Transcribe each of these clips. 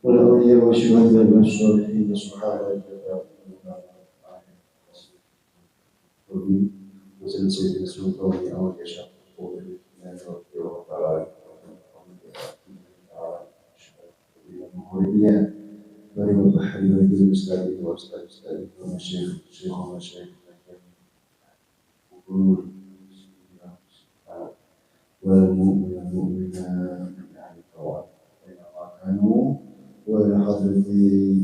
والأولياء والشهداء والصالحين والصحابة وسلم سيدنا سلطان أو يشاء بارك البحر وجل المستعدين واستاذ المستعدين والمشايخ الشيخ والمشايخ والمؤمن والمؤمنات من أهل الطوائف أينما كانوا ولحضرة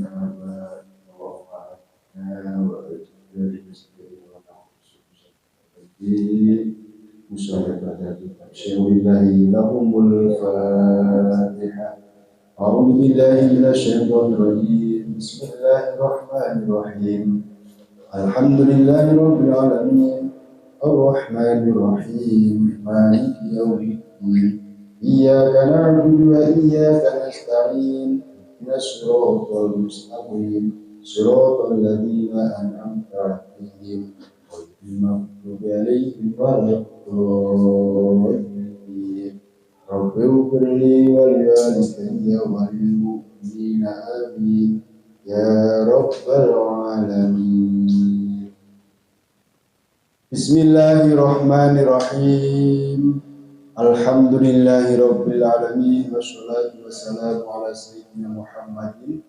آبائنا وأمهاتنا وأجدادنا المسلمين والمسلمين مشاركة تبشر الله لهم الفاتحة. أعوذ بالله من الشيطان الرجيم. بسم الله الرحمن الرحيم. الحمد لله رب العالمين الرحمن الرحيم مالك يوم الدين إياك نعبد وإياك نستعين اهدنا الصراط المستقيم صراط الذين أنعمت عليهم غير المغضوب عليهم ولا الضالين رب اغفر لي ولوالدي وللمؤمنين آمين يا رب العالمين. Bismillahirrahmanirrahim. Alhamdulillahirabbil alamin wassalatu wassalamu ala sayyidina Muhammadin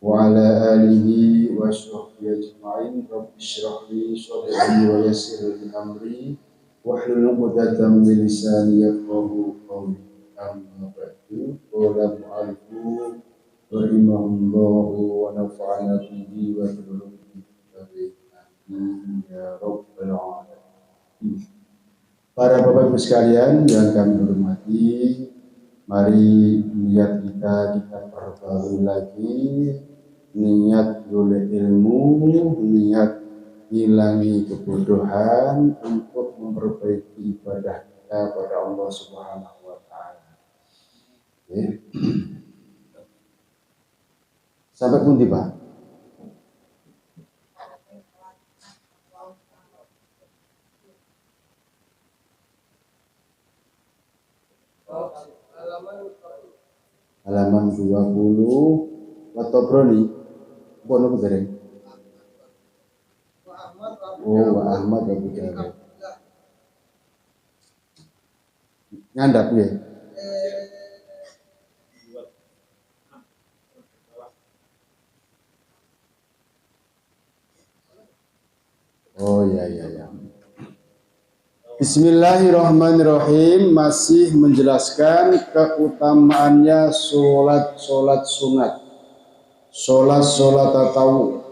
wa ala alihi wa sahbihi ajma'in. Rabbi shrah li sadri wa yassir li amri wahlul 'uqdatam min lisani yafqahu qawli. Amma ba'du. Qala mu'allifu rahimahullahu wa nafa'ana bihi wa bi ya Rabbal Alamin. Para Bapak Ibu sekalian yang kami hormati, mari niat kita perbarui lagi, niat oleh ilmu, niat hilangi kebodohan untuk memperbaiki ibadah kita pada Allah Subhanahu wa Ta'ala. Sampai pun tiba. Halaman 20 Watobroni Bono Kudereng. Oh, Wa Ahmad Abu Dawud. Ngandap ya. Oh ya. Bismillahirrahmanirrahim. Masih menjelaskan keutamaannya sholat sunat, sholat tatawu.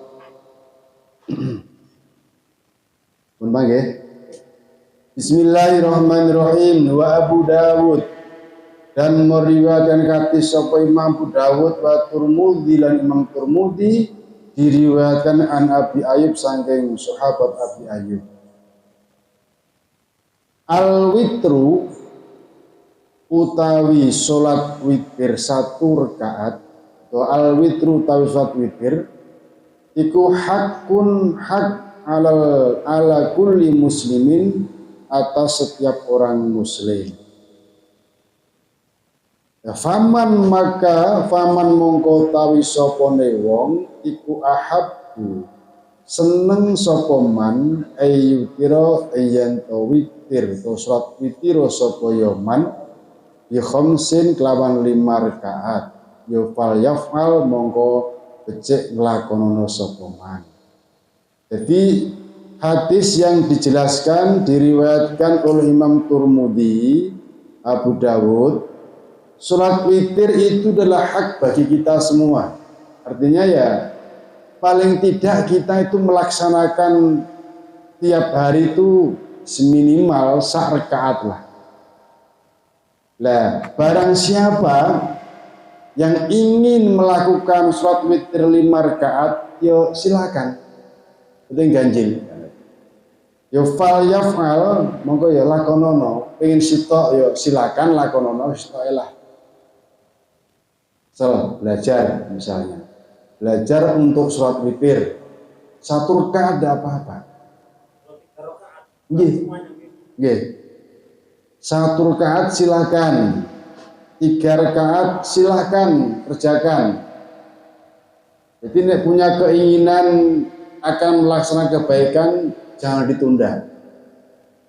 Bismillahirrahmanirrahim. Wa Abu Dawud dan meriwayatkan hadis sapa Imam Abu Dawud wa Tirmidzi lan Imam Tirmidzi diriwayatkan an Abi Ayyub saking sahabat Abi Ayyub. Al-witru utawi sholat witir 1 rakaat atau al-witru utawi sholat witir iku hakun hak ala kulli muslimin atas setiap orang muslim. Faman mongko tawi sopone wong iku ahabbu seneng sapa man ayyutira yen to witir to salat witir sapa ya man bi khamsin kelawan 5 rakaat ya fal yafal mongko becik nglakonono sapa man. Jadi hadis yang dijelaskan diriwayatkan oleh Imam Tirmidzi, Abu Dawud, salat witir itu adalah hak bagi kita semua. Artinya ya paling tidak kita itu melaksanakan tiap hari itu seminimal 1 rakaat lah. Lah, barang siapa yang ingin melakukan sholat witir 5 rakaat, yo silakan. Itu yang ganjil. Yo fal yaf'al, monggo ya lakonono. Pengen sitok yo silakan lakonono, sitok lah. So, belajar misalnya. Belajar untuk sholat witir 1 rakaat ada apa-apa. Nggih. 1 rakaat silakan. 3 rakaat silahkan kerjakan. Jadi nek punya keinginan akan melaksanakan kebaikan jangan ditunda.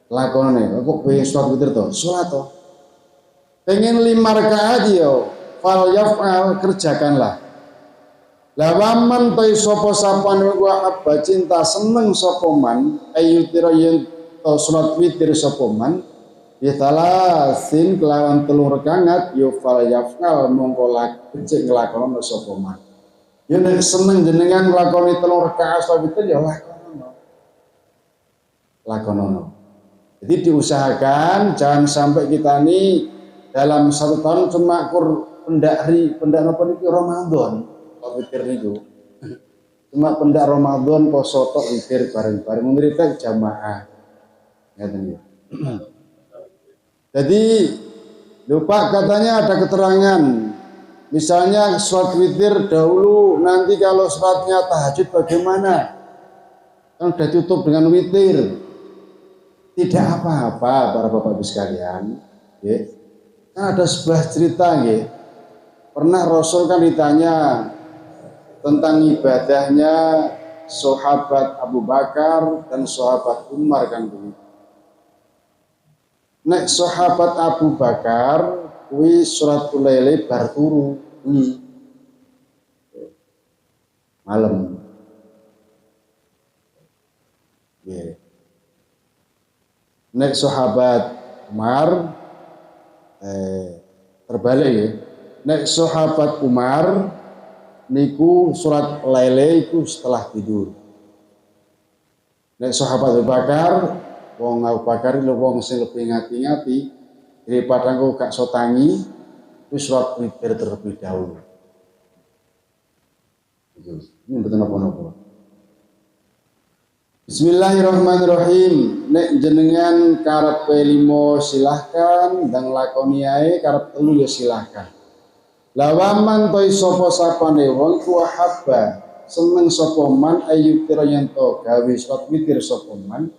Lakone kok pengen sholat witir to, sholat to. Pengen 5 rakaat yo, fal yaf'al kerjakanlah. Lah waman toy sapa sapane wa abba cinta seneng sapa man ayyutira yen to salat witir sapa man bitalasin kelawan 3 rakaat yo fal yaf'al mongko lak becik nglakono sapa man. Yo nek seneng jenengan nglakoni 3 rakaat salat witir yo lakonono. Jadi diusahakan jangan sampai kita ini dalam 1 tahun cuma pendak apa niki Ramadan. Witir niku cuma pendak Ramadan poso tok witir bareng-bareng menderita jamaah ngaten ya. Jadi lupa katanya ada keterangan misalnya sholat witir dahulu nanti kalau sholatnya tahajud bagaimana kan sudah tutup dengan witir. Tidak apa-apa para bapak ibu sekalian ya. Kan ada sebuah cerita ya. Pernah Rasul kan ditanya tentang ibadahnya sahabat Abu Bakar dan sahabat Umar kan begitu. Nek sahabat Abu Bakar kuwi suratul laili bar turu kuwi malam. Yeah. Nek sahabat Umar terbalik ya. Nek sahabat Umar niku surat laile iku setelah tidur. Nek sahabat Abu Bakar, wong Abu Bakar lho wong sing lebih ngati-ngati daripada engko gak sotangi, itu surat witir terlebih dahulu. Ini betul napa-napa. Bismillahirrahmanirrahim. Nek jenengan karep limo silahkan dan lakoni ae, karep telu ya silahkan. Lawaman toy sapa sapane wong ku habba seneng sapa man ayyutira yen to gawe salat witir sapa man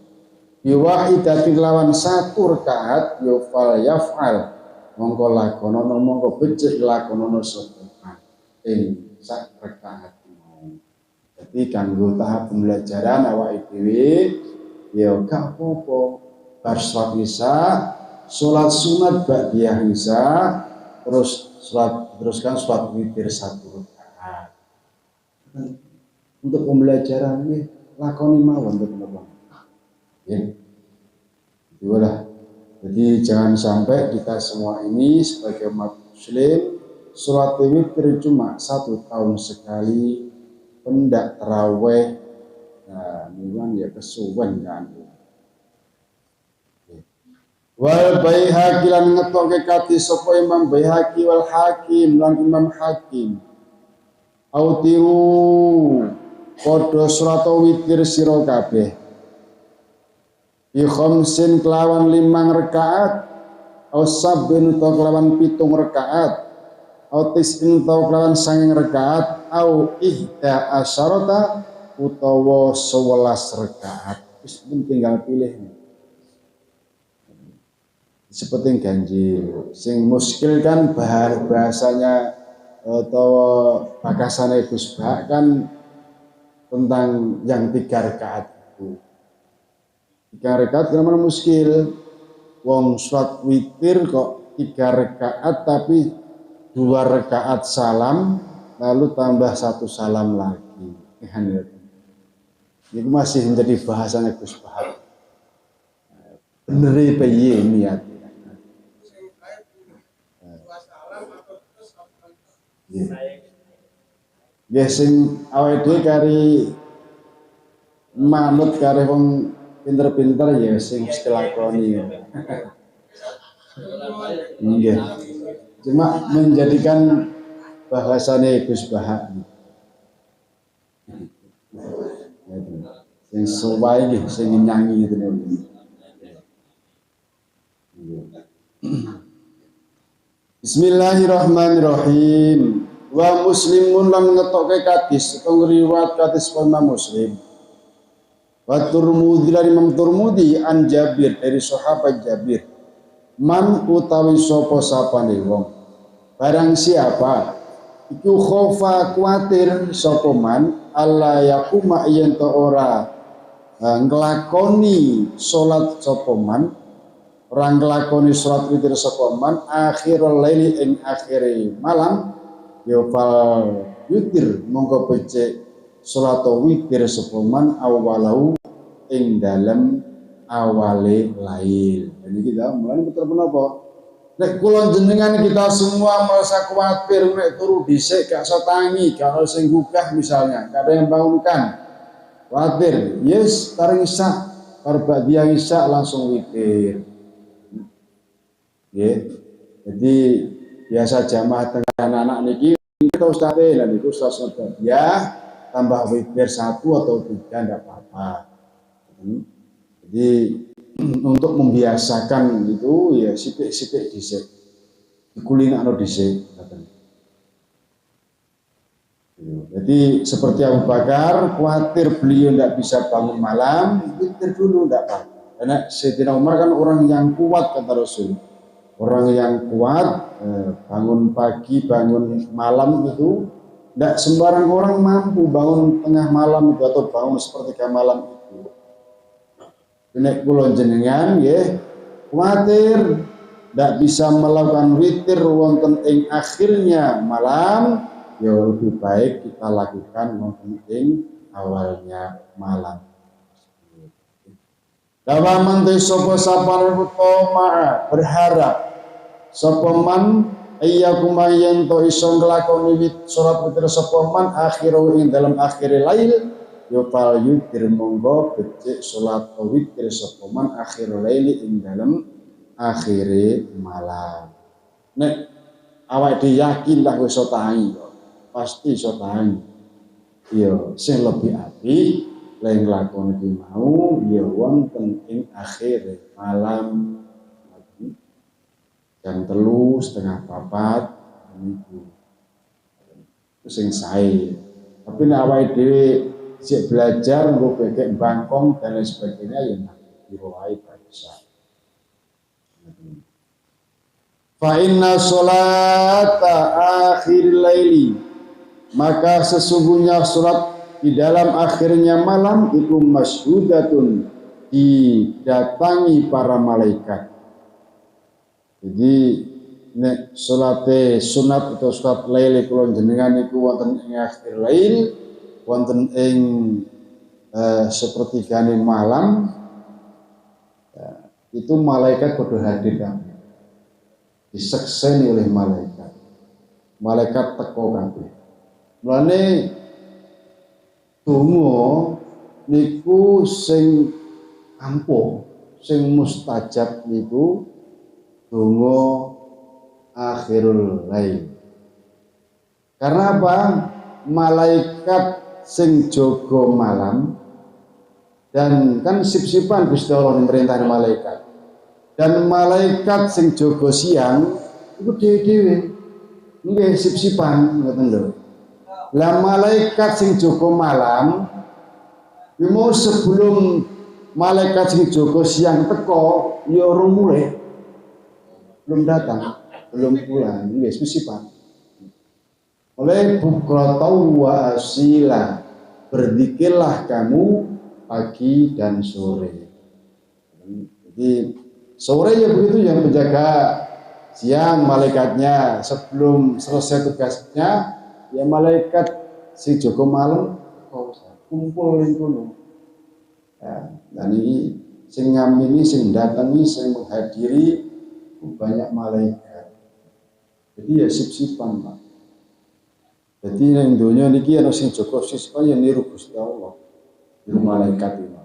biwahidati lawan 1 rakaat ya fal yaf'al mongko lakonono mongko becik lakonono sapa man ing sak rakaat mau. Jadi kanggo tahap pembelajaran awake dhewe ya gak apa-apa bar salat isya salat sunat ba'diyah isya terus teruskan sholat witir 1 rakaat. Untuk pembelajaran ini lakoni mawon teman-teman. Ya. Itulah. Jadi jangan sampai kita semua ini sebagai umat muslim sholat witir cuma 1 tahun sekali, pendak taraweh. Nah, ini ya kesuwen kan. Wal Baihaqi lan ngetoke kati sapa Imam Baihaqi wal Hakim lan Imam Hakim. Autiru padha salat witir sira kabeh. Bi khamsin kelawan 5 rakaat, au sabbin utawa kelawan 7 rakaat, au tis'in utawa kelawan 9 rakaat, au ihda asyarata utawa 11 rakaat. Wis tinggal pilih. Seperti ganjil, sing muskil kan bahasanya atau bakasannya Gus Bak kan tentang yang 3 rakaat itu. 3 rakaat kenapa muskil? Wong sholat witir kok 3 rakaat tapi 2 rakaat salam lalu tambah 1 salam lagi. Ini masih menjadi bahasanya Gus Bak. Bener piye niat. Ya sing awake dhewe kari manut kari wong pinter-pinter ya sing mesti lakoni. Nggih. Cuma menjadikan bahasane Gus Bahak. Sing suwai nggih sing nyanyi itu. Bismillahirrahmanirrahim. Wa muslimun lan ngetoke hadis utawa riwayat hadis Imam Muslim. Wa Tirmidzi dari Imam Tirmidzi an Jabir dari sahabat Jabir. Man utawi sapa sapane wong barang siapa iku khofa kuatir sapa man alla yakuma yen to ora nglakoni salat sapa man, ora nglakoni salat witir sapa man akhirul laili ing akhire malam ya fal witir monggo becik salat witir sapa man awalau ing dalem awale lail. Jadi kita mulai betul menapa? Nek kula jenengan kita semua merasa khawatir nek turu dhisik gak iso tangi, gak ono sing gugah misalnya, gak ada yang bangunkan. Khawatir, yes, taring isak, bar dia isak langsung witir. Ya. Jadi biasa jamaah tengah anak-anak niki kita ustaz lan niku ustaz ya tambah witir 1 atau 3 enggak apa-apa. Jadi untuk membiasakan itu ya sithik-sithik dhisik. Dikulinakno dhisik. Jadi seperti Abu Bakar, khawatir beliau tidak bisa bangun malam, witir dulu tidak apa. Karena Sayyidina Umar kan orang yang kuat kata Rasul. Orang yang kuat, bangun pagi, bangun malam itu tidak sembarang orang mampu bangun tengah malam itu atau bangun sepertiga malam itu. Nek kula jenengan nggih kuwatir ndak bisa melakukan witir wonten ing akhirnya malam, ya lebih baik kita lakukan wonten ing awalnya malam. Dawa mante sapa sapane utawa berharap sapa man ayyakum yen to iso nglakoni salat witir sapa man akhiru ing dalam akhir lail yopal yutir monggo becik salat witir sapa man akhirul laili ing dalem akhire malam. Nek awake dhewe yakin lah wis iso tangi pasti iso tangi. Ya sing lebih apik lek nglakoni iki mau ya wonten ing akhire malam jam 3:30 niku. Sing sae. Tapi nek awake dhewe sik belajar nggo bekek bangkong dan lain sebagainya ya diwai bisa. Fa inna sholata akhir laili, maka sesungguhnya salat di dalam akhirnya malam itu masyhudatun, didatangi para malaikat. Jadi nek salate sunat atau salat lail kula jenengan niku wonten ing akhir lail, wonten ing sepertigane malam, itu malaikat kudu hadir kabeh. Disekseni oleh malaikat. Malaikat teko kabeh. Mulane donga niku sing ampuh, sing mustajab niku donga akhirul lail. Karena apa? Malaikat sing jaga malam, dan kan sip-sipan Gusti Allah merintah malaikat, dan malaikat sing jaga siang itu dhewe-dhewe nggih sip-sipan ngoten lho. Lah malaikat sing jaga malam mau sebelum malaikat sing jaga siang teko ya ora mulai, belum datang, belum pulang, nggih sip-sipan. Oleh bukratan wa asila, berzikirlah kamu pagi dan sore. Jadi sore ya begitu yang menjaga, siang malaikatnya sebelum selesai tugasnya ya malaikat si Joko malam kumpul ning kono. Ya, dan ini sing ngamini, sing datangi, sing menghadiri banyak malaikat. Jadi ya sip-sipan Pak. Jadi yang dunia niki ana sing jaga siswa yang niru Gusti Allah, niru malaikat itu.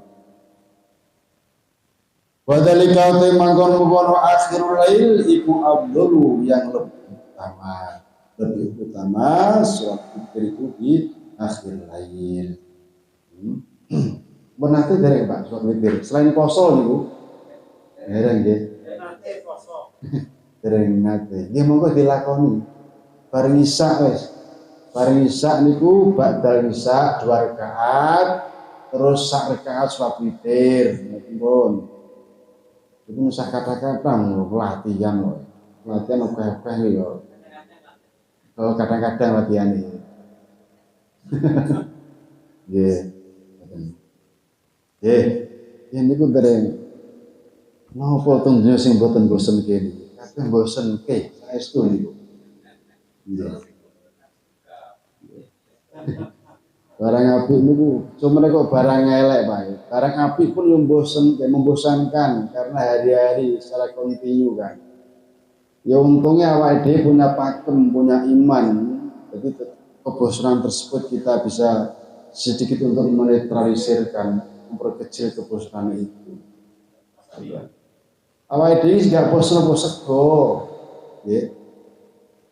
Wadhalika te mangkon-mangkon akhirul lail iku afdalu, yang lebih utama surat witir itu di akhir lail. Menate dereng Pak surat witir selain poso niku. Dereng nggih. Nate poso. Dereng nate. Nggih monggo dilakoni. Bareng isya wis. Bareng isya niku ba'dal isya 2 rakaat, terus sak rakaat salat witir, pun. Itu usah kata-kata latihan loh. Latihan akeh-akeh yo. Oh, kadang-kadang latihan ini. Nggih. Nggih. Ini ku dereng napa teng dunya sing boten bosen kene. Kabeh bosen ke, saestu niku. Nggih. Barang apik niku cuma kok barang elek Pak. Barang apik pun yang bosen, membosankan karena hari-hari secara kontinu kan. Ya untungnya awake dhewe punya pakem, punya iman. Jadi kebosanan tersebut kita bisa sedikit untuk menetralisirkan, memperkecil kebosanan itu. Awake dhewe gak bosan apa sego. Ya.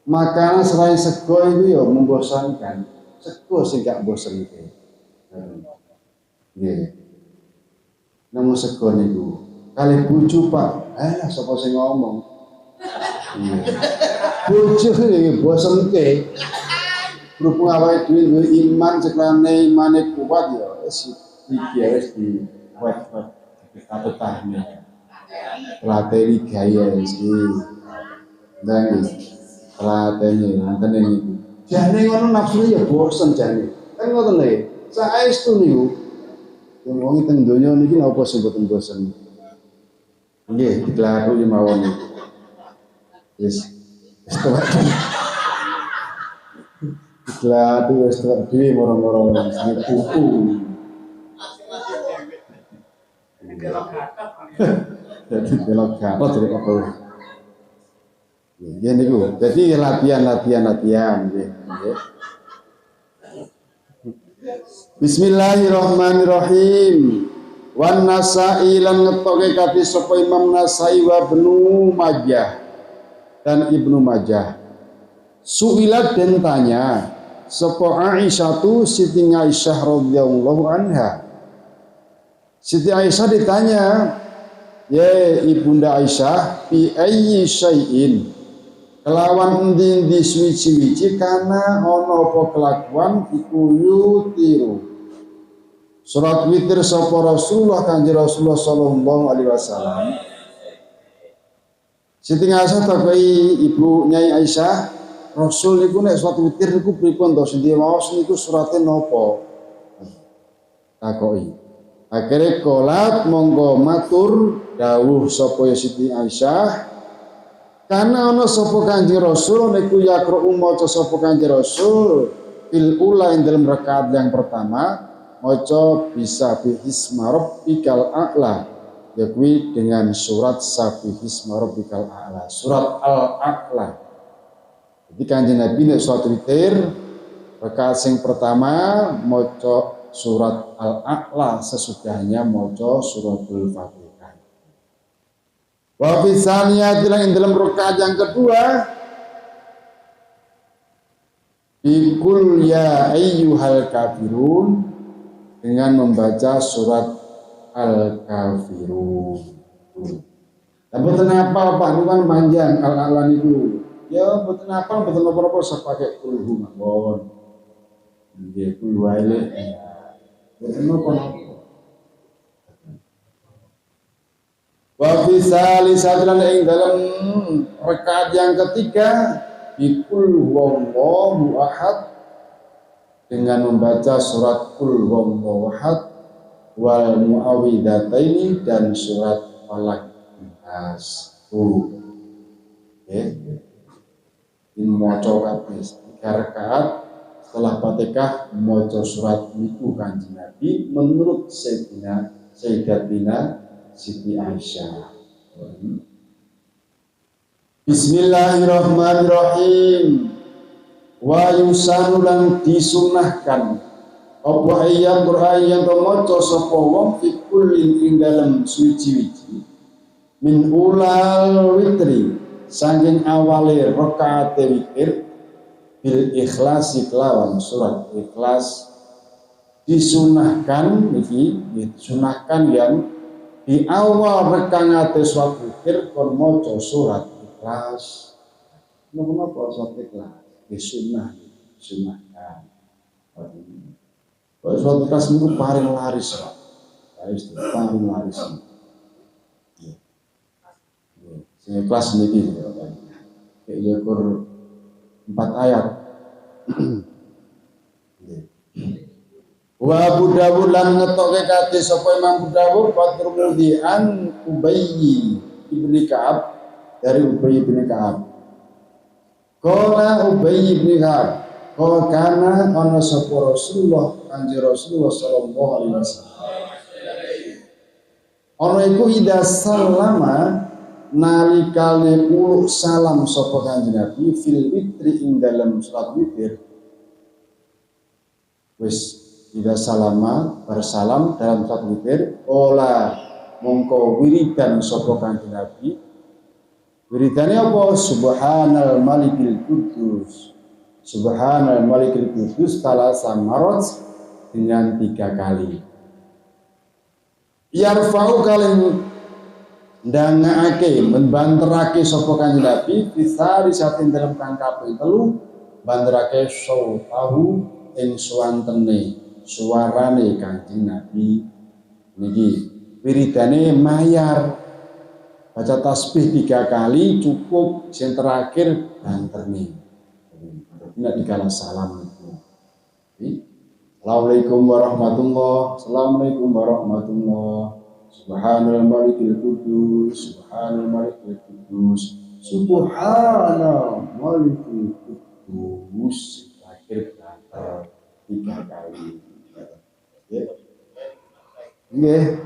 Makanan selain sego itu ya membosankan. Sego sing gak bosen iki. Nggih. Namun sego niku kali bojo Pak. Sapa sing ngomong? Iya. Bojo iki bosenke. Berhubung awake dhewe duwe iman sekrane imane kuat ya wis iki wis di wet-wet ditatutahne. Pelatih gaya iki. Dan pelatihnya nanten niku. Jane ngono nafsune ya bosen jane. Kan ngoten lho. Saestu niku. Wong teng donya niki napa sing boten bosen. Nggih, diklaru mawon. Wis tuwek. Diklaru wis tuwek dhewe moro-moro sing kuku. Jadi belok gatot jadi apa? Ya niku. Jadi latihan nggih. Bismillahirrahmanirrahim. Wan Nasa'i lan ngetoke kati sapa Imam Nasa'i wa Ibnu Majah dan Ibnu Majah. Su'ilat dan tanya sapa Aisyah tu Siti Aisyah radhiyallahu anha. Siti Aisyah ditanya, ya Ibunda Aisyah, bi ayyi syai'in kelawan endi-endi suwi-suwi kana ana apa kelakuan iku yutiru surat witir sapa Rasulullah Kanjeng Rasulullah sallallahu alaihi wasallam. Siti Aisyah takoki Ibu Nyai Aisyah, Rasul niku nek surat witir niku pripun to sing diwaos niku surate napa? Takoki. Akhire kolat monggo matur dawuh sapa Siti Aisyah, karena ana sapa Kanjeng Rasul niku yaqra'u maca sapa Kanjeng Rasul fil ula ing dalam rakaat yang pertama maca bisa bihisma rabbikal a'la, yakwi dengan surat sabihisma rabbikal a'la, surat al-a'la. Jadi Kanjeng Nabi nek salat witir rakaat sing pertama maca surat al-a'la, sesudahnya maca suratul Fatihah. Wa fi saniyati lan dalam rakaat yang kedua Bikul ya ayyuhal kafirun dengan membaca surat Al-Kafirun. Tapi boten apa Pak, itu kan panjang al-a'la itu. Ya boten apa apa sepakai kulhu mawon. Nggih kul wae. Boten apa. Wa fi salisatan ing dalam rakaat yang ketiga bikul wallahu ahad dengan membaca surat kul wallahu ahad wal muawwidataini dan surat Falaq Nas. Ini maca kabeh 3 rakaat setelah Fatihah maca surat niku Kanjeng Nabi menurut Sayyidatina Siti Aisyah. Bismillahirrahmanirrahim. Wa yusanu lan disunahkan apa ayat Qur'an yang maca sapa wong fi kullin ing dalem suci-suci min ulal witri saking awale rakaat witir bil ikhlasi kelawan surat ikhlas. Disunahkan iki disunahkan yang di awal rakaat surat witir kon maca surat ikhlas. Napa surat ikhlas disunahkan. Kalau surat ikhlas itu paling laris, Pak. Paling laris. Sing ikhlas niki. Kayak 4 ayat. Wa Abu Dawud lan ngetoke kate sapa Imam Abu Dawud Fatrumudi an Ubayy ibni Ka'ab dari Ubayy bin Ka'ab. Qala Ubayy bin Ka'ab, qala kana ana sapa Rasulullah kanjeng Rasulullah sallallahu alaihi wasallam. Ana iku ida salama nalikane uluk salam sapa kanjeng Nabi fil witri ing dalam salat witir. Wis ida salama bersalam dalam salat witir ola mongko wiridan sapa kanjeng Nabi. Wiridane apa? Subhanal Malikil Qudus. Subhanal Malikil Qudus talasa marot dengan 3 kali. Yarfa'u kaleng ndangake membanterake sapa kanjeng Nabi fisari satin dalam kang kaping 3 banterake sautahu ing suwantene suarane kanjeng Nabi niki wiridane mayar. Baca tasbih 3 kali cukup, yang terakhir banterni. Tidak dikala salam itu. Assalamualaikum warahmatullah. Assalamualaikum warahmatullah. Subhanal Malikil Qudus. Subhanal Malikil Qudus. Subhanal Malikil Qudus. Terakhir banter 3 kali. Nggih.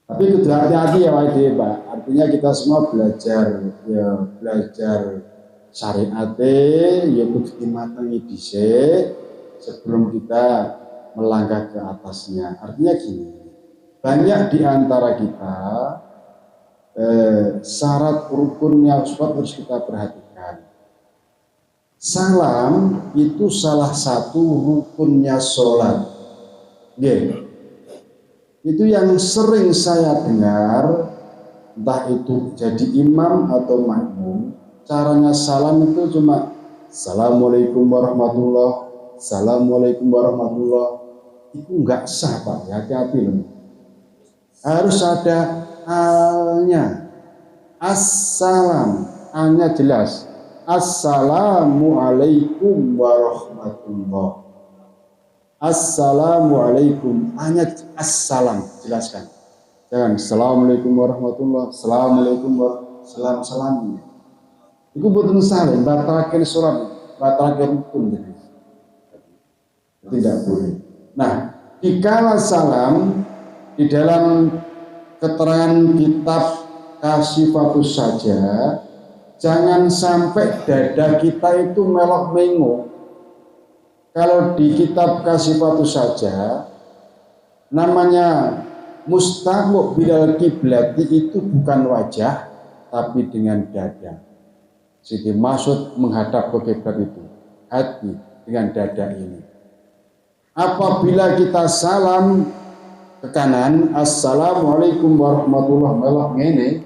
Tapi kudu hati-hati ya Pak. Artinya kita semua belajar syariat ya kudu dimatangi dhisik sebelum kita melangkah ke atasnya. Artinya gini, banyak di antara kita syarat rukunnya harus kita perhatikan. Salam itu salah satu rukunnya sholat. Itu yang sering saya dengar, entah itu jadi imam atau makmum, caranya salam itu cuma Assalamualaikum warahmatullah, Assalamualaikum warahmatullah. Itu enggak sah Pak, hati-hati loh. Harus ada alnya. Assalam, alnya jelas. Assalamualaikum warahmatullah. Assalamualaikum, hanya assalam, jelaskan. Jangan assalamualaikum warahmatullah, assalamualaikum warahmatullah, salam. Itu betul salam, batalakin surat, batalakin rukun. Tidak boleh. Nah, dikala salam di dalam keterangan kitab Kasyifatus saja, jangan sampai dada kita itu melok mengo. Kalau di kitab Kasyifatus saja namanya mustaqbil bilal kiblati itu bukan wajah tapi dengan dada. Jadi maksud menghadap ke kiblat itu hati dengan dada ini. Apabila kita salam ke kanan, assalamualaikum warahmatullahi wabarakatuh,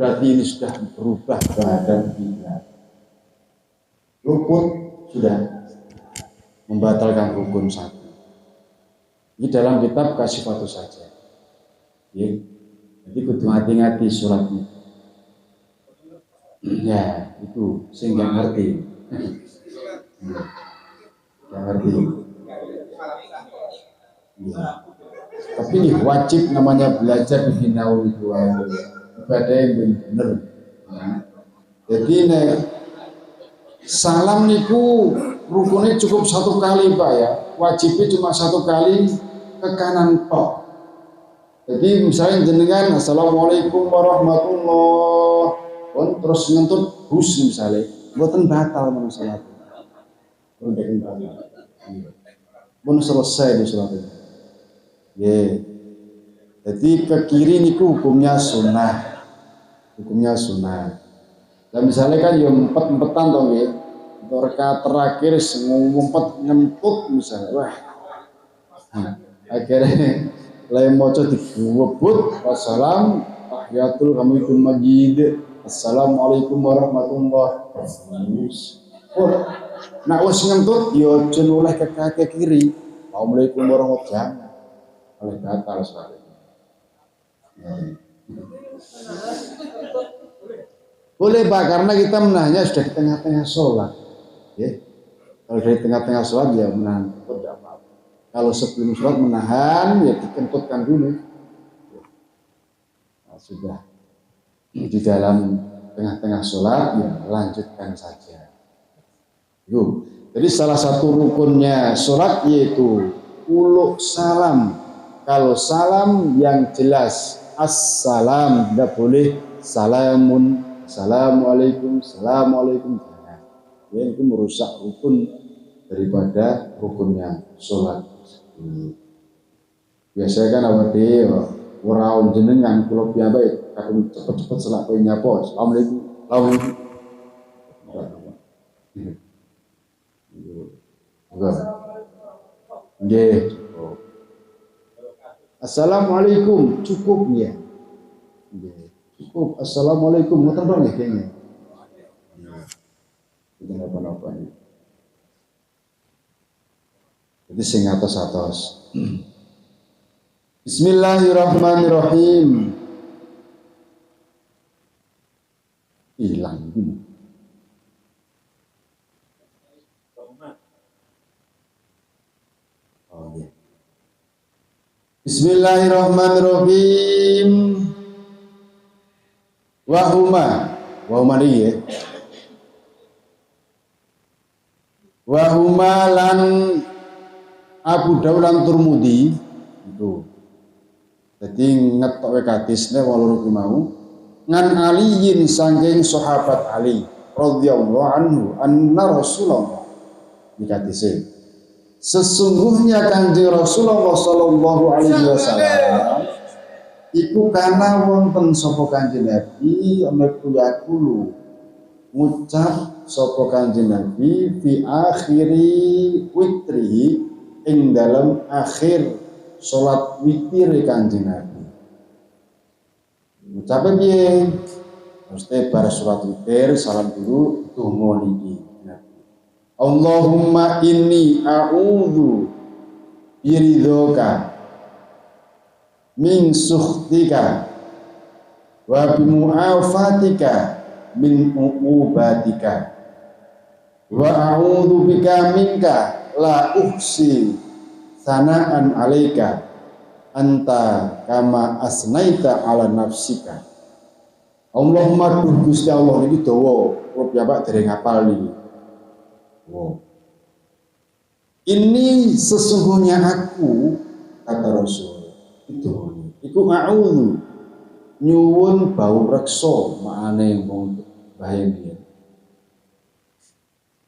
berarti ini sudah berubah keadaan kiblat. Luput sudah membatalkan rukun 1. Ini dalam kitab Kasyifatus saja. Jadi kudu hati-hati sholatnya. Ya, itu sehingga ngerti. Nggak ngerti. Ya. Tapi wajib namanya belajar di Finau itu ibadah yang benar. Jadi salam niku rukunnya cukup 1 kali Pak ya, wajibnya cuma 1 kali ke kanan tok. Jadi misalnya jenengan assalamualaikum warahmatullah, terus ngentut bus misalnya, buatan batal menurut salat. Buatan batal. Pun selesai di salat itu. Jadi ke kiri niku hukumnya sunnah. Dan misalnya kan ya empet-empetan toh nggih. Rakaat terakhir ngumpet ngentut misalnya. Wah. Akhirnya lain maca diwebut wassalam tahiyatul hamidul majid. Assalamualaikum warahmatullahi wabarakatuh. Nah wis ngentut ya aja noleh ke kaki kiri. Assalamualaikum warahmatullahi wabarakatuh. Oleh batal sekali. Boleh Pak, karena kita menahannya sudah di tengah-tengah sholat. Ya. Kalau dari tengah-tengah sholat ya menahan kentut tidak apa-apa. Kalau sebelum sholat menahan ya dikentutkan dulu. Nah, sudah di dalam tengah-tengah sholat ya lanjutkan saja. Yuk. Jadi salah satu rukunnya sholat yaitu uluk salam. Kalau salam yang jelas assalam, tidak boleh salamun, assalamualaikum, assalamualaikum. Ya, itu merusak rukun daripada rukunnya sholat. Biasanya kan awak dewa ora jenengan kula piyambake kadung cepet-cepet selak kowe nyapa. Assalamualaikum. Nggih. Assalamualaikum cukup ya. Cukup assalamualaikum ngoten to nggih kene. Itu apa-apa ini. Jadi sing atos-atos. Bismillahirrahmanirrahim. Hilang ini. Oh ya. Bismillahirrahmanirrahim. Wahuma ini ya. Wahuma lan Abu Dawud lan Turmudi itu. Jadi ngetok hadisne waluru mau ngan aliyin saking sahabat Ali radhiyallahu anhu anna Rasulullah dikatise sesungguhnya Kanjeng Rasulullah sallallahu alaihi wasallam iku kana wonten sapa Kanjeng Nabi ana kula ngucap sapa Kanjeng Nabi fi akhiri witrihi ing dalam akhir salat witir Kanjeng Nabi. Ngucape piye? Mesti bar salat witir salam dulu donga niki. Allahumma inni a'udzu biridhoka min sukhtika wa bimu'afatika min uqubatika wa a'udzu bika minka la uhsi sana'an 'alaika anta kama asnaita 'ala nafsika. Allahumma Gusti Allah niki dawa kula piyambak dereng hafal niki. Wow. Ini sesungguhnya aku kata Rasul itu a'udzu nyuwun bau reksa makane wong bahaya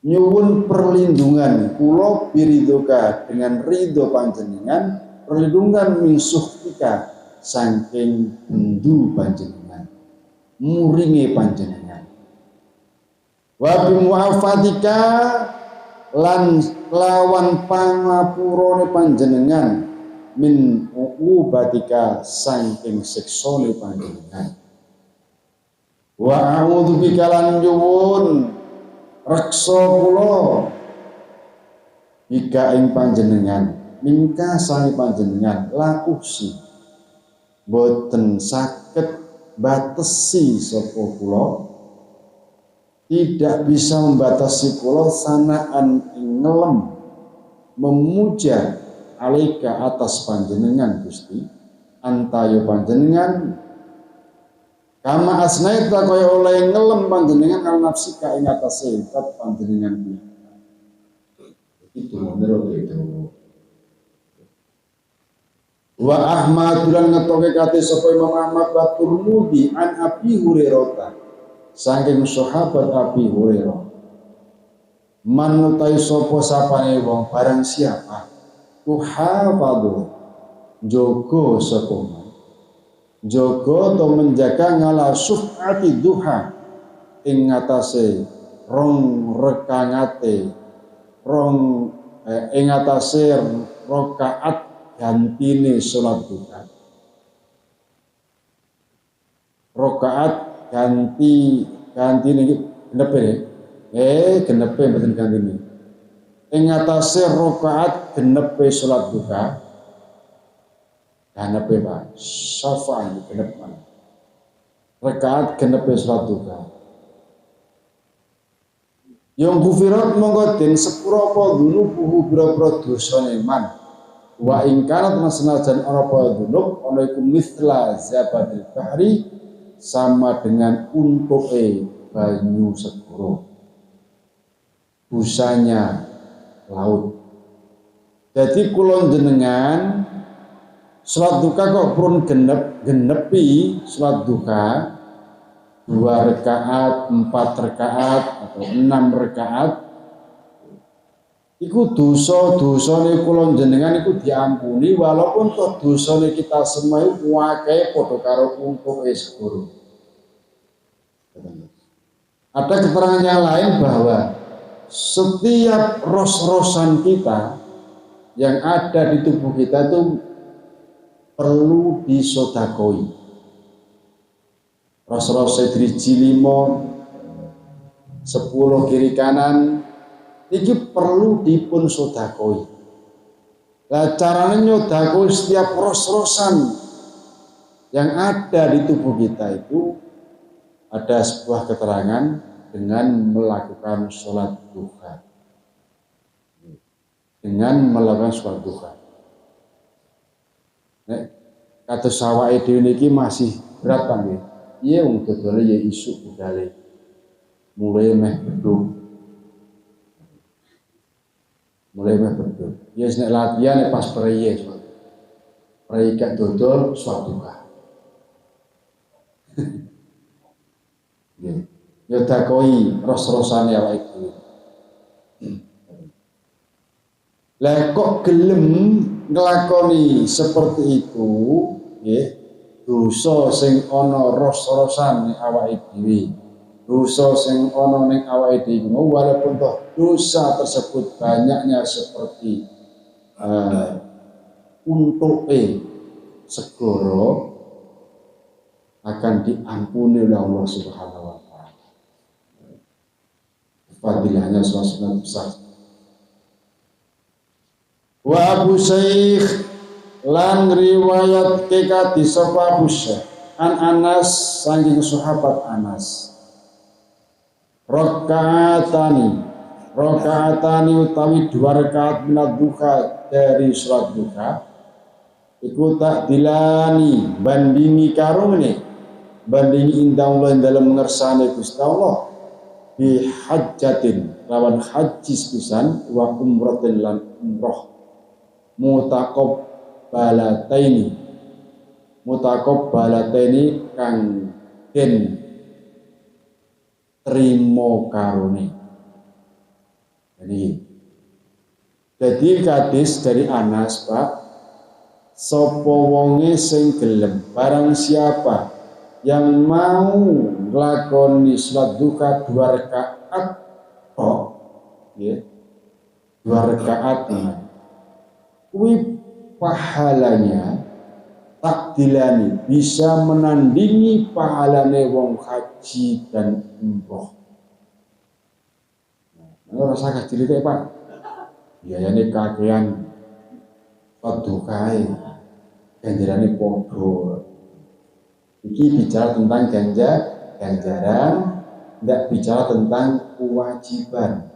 nyuwun perlindungan kula biridhoka dengan ridho panjenengan perlindungan min sukhtika saking bendu panjenengan muringe panjenengan wa bi mu'afatika lan lawan pangapurane panjenengan min uqubatika saking siksane panjenengan wa a'udzu bika lan nyuwun reksa kula bika ing panjenengan mingka sange panjenengan lakusi boten saged batesi sapa kula tidak bisa membatasi kula sanaan ngelem memuja alaika atas panjenengan Gusti antayo panjenengan kama asnaita kaya oleh ngelem panjenengan al nafsika ing atase kat panjenengan itu menurut itu wa Ahmad lan ngetoke kate sapa Imam Ahmad wa Turmudi an Abi Hurairah saking sahabat Abi Hurairah man utai sapa sapane wong barang siapa tuhafadhu jogo sapa man jogo to menjaga ngala syuf'ati duha ing ngatasé rong rekangate rong ing ngatasé rakaat gantine salat duha rakaat ganti niki genepe genepe mboten ganti niki ing atase rakaat genepe salat duha genepe Pak safan genep man rakaat genepe salat duha Yang kufirat mongko den sepura apa dunubuhu bira-bira dosane man. Wa ing kana senajan ana apa dunub ana iku mithla zabadil bahri sama dengan untuke banyu segoro. Busanya laut. Jadi kulon jenengan salat duka kok pun genepi salat duka 2 rakaat, 4 rakaat atau 6 rakaat iku dosa-dosane kulon jenengan iku diampuni walaupun toh dosane kita semua iku akeh padha karo untuke segoro. Ada keterangan yang lain bahwa setiap ros-rosan kita yang ada di tubuh kita itu perlu disodakoi. Ros-ros driji 5, 10 kiri kanan, ini perlu dipun sodakoi. Nah, caranya nyodakoi setiap ros-rosan yang ada di tubuh kita itu ada sebuah keterangan dengan melakukan sholat duha. Dengan melakukan sholat duha. Nek kata sawake dhewe niki masih berat kan nggih. Iya wong dodole ya isuk budale. Mulai meh beduk. Ya nek latihan pas preye. Preye gak dodol sholat duha. Nggih. Ya dakoi ros-rosane awake dhewe. Lah kok gelem nglakoni seperti itu nggih dosa sing ana ros-rosan ning awake dhewe dosa sing ana ning awake dhewe walaupun toh dosa tersebut banyaknya seperti untuke segoro akan diampuni oleh Allah Subhanahu wa taala. Fadilahnya suasana besar. Wa Abu Syekh lan riwayat kekati sapa Abu Syekh an Anas saking sahabat Anas rakaatani utawi 2 rakaat minat duha dari salat duha iku tak dilani bandingi karo ngene bandingi indah Allah dalam ngersane Gusti Allah bi hajjatin lawan haji sepisan wa umratin lan umrah mutaqabbalaini kang den trimo karone. Jadi hadis dari Anas, Pak, sapa wonge sing gelem barang siapa yang mau nglakoni salat duha 2 rakaat kok nggih 2 rakaat kuwi pahalanya tak dilani bisa menandingi pahalane wong haji dan umroh. Nah, rasa kaji iki Pak. Biayane kakean padukae ganjarane padha. Iki bicara tentang ganjaran, tidak bicara tentang kewajiban.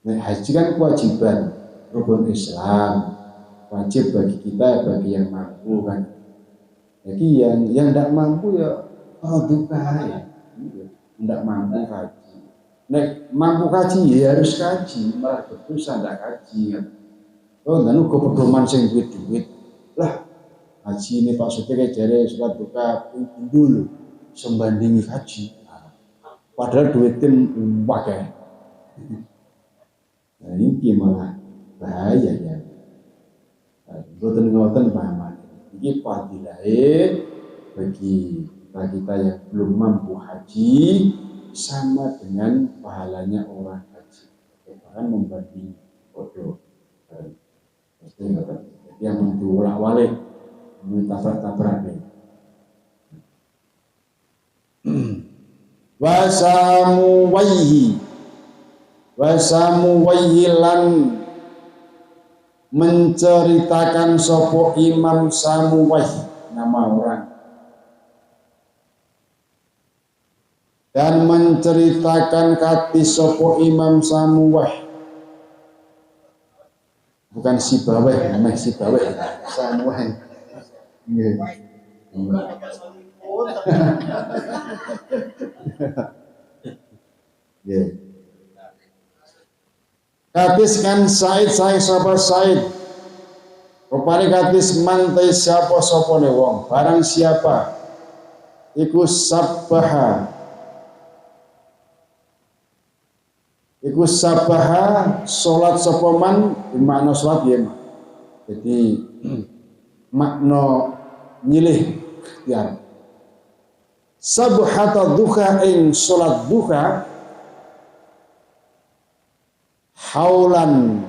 Nah, haji kan kewajiban. Rukun Islam wajib bagi kita bagi yang mampu kan. Jadi yang tidak mampu ya duka ya. Tidak mampu haji. Nek mampu haji ya harus haji, malah berdosa tidak haji kan. Oh, dan uga pedoman sing duit lah haji ini Pak Supir jare salat duka dulu sembandingi haji. Padahal duitnya wakai. Nah ini malah bahaya ya. Boten-boten pahaman. Ini fadilahe bagi kita yang belum mampu haji sama dengan pahalanya orang haji. Bahkan membanding bodoh. Jadi yang mendulang-walik, mentabrak-tabrak. Wasamu waihi lan menceritakan sopo Imam Samuwaih nama orang dan menceritakan kati sopo Imam Samuwah, bukan Sibaweh, namanya Sibaweh, Samuwah. Nggih. Nggih. Katis kan Said sapa Said. Rupane katis mantai siapa sopone wong, barang siapa iku sabbaha, salat sapa man, makna salat ya. Jadi makna nyilih ikhtiar. Sabhata duha ing salat duha haulan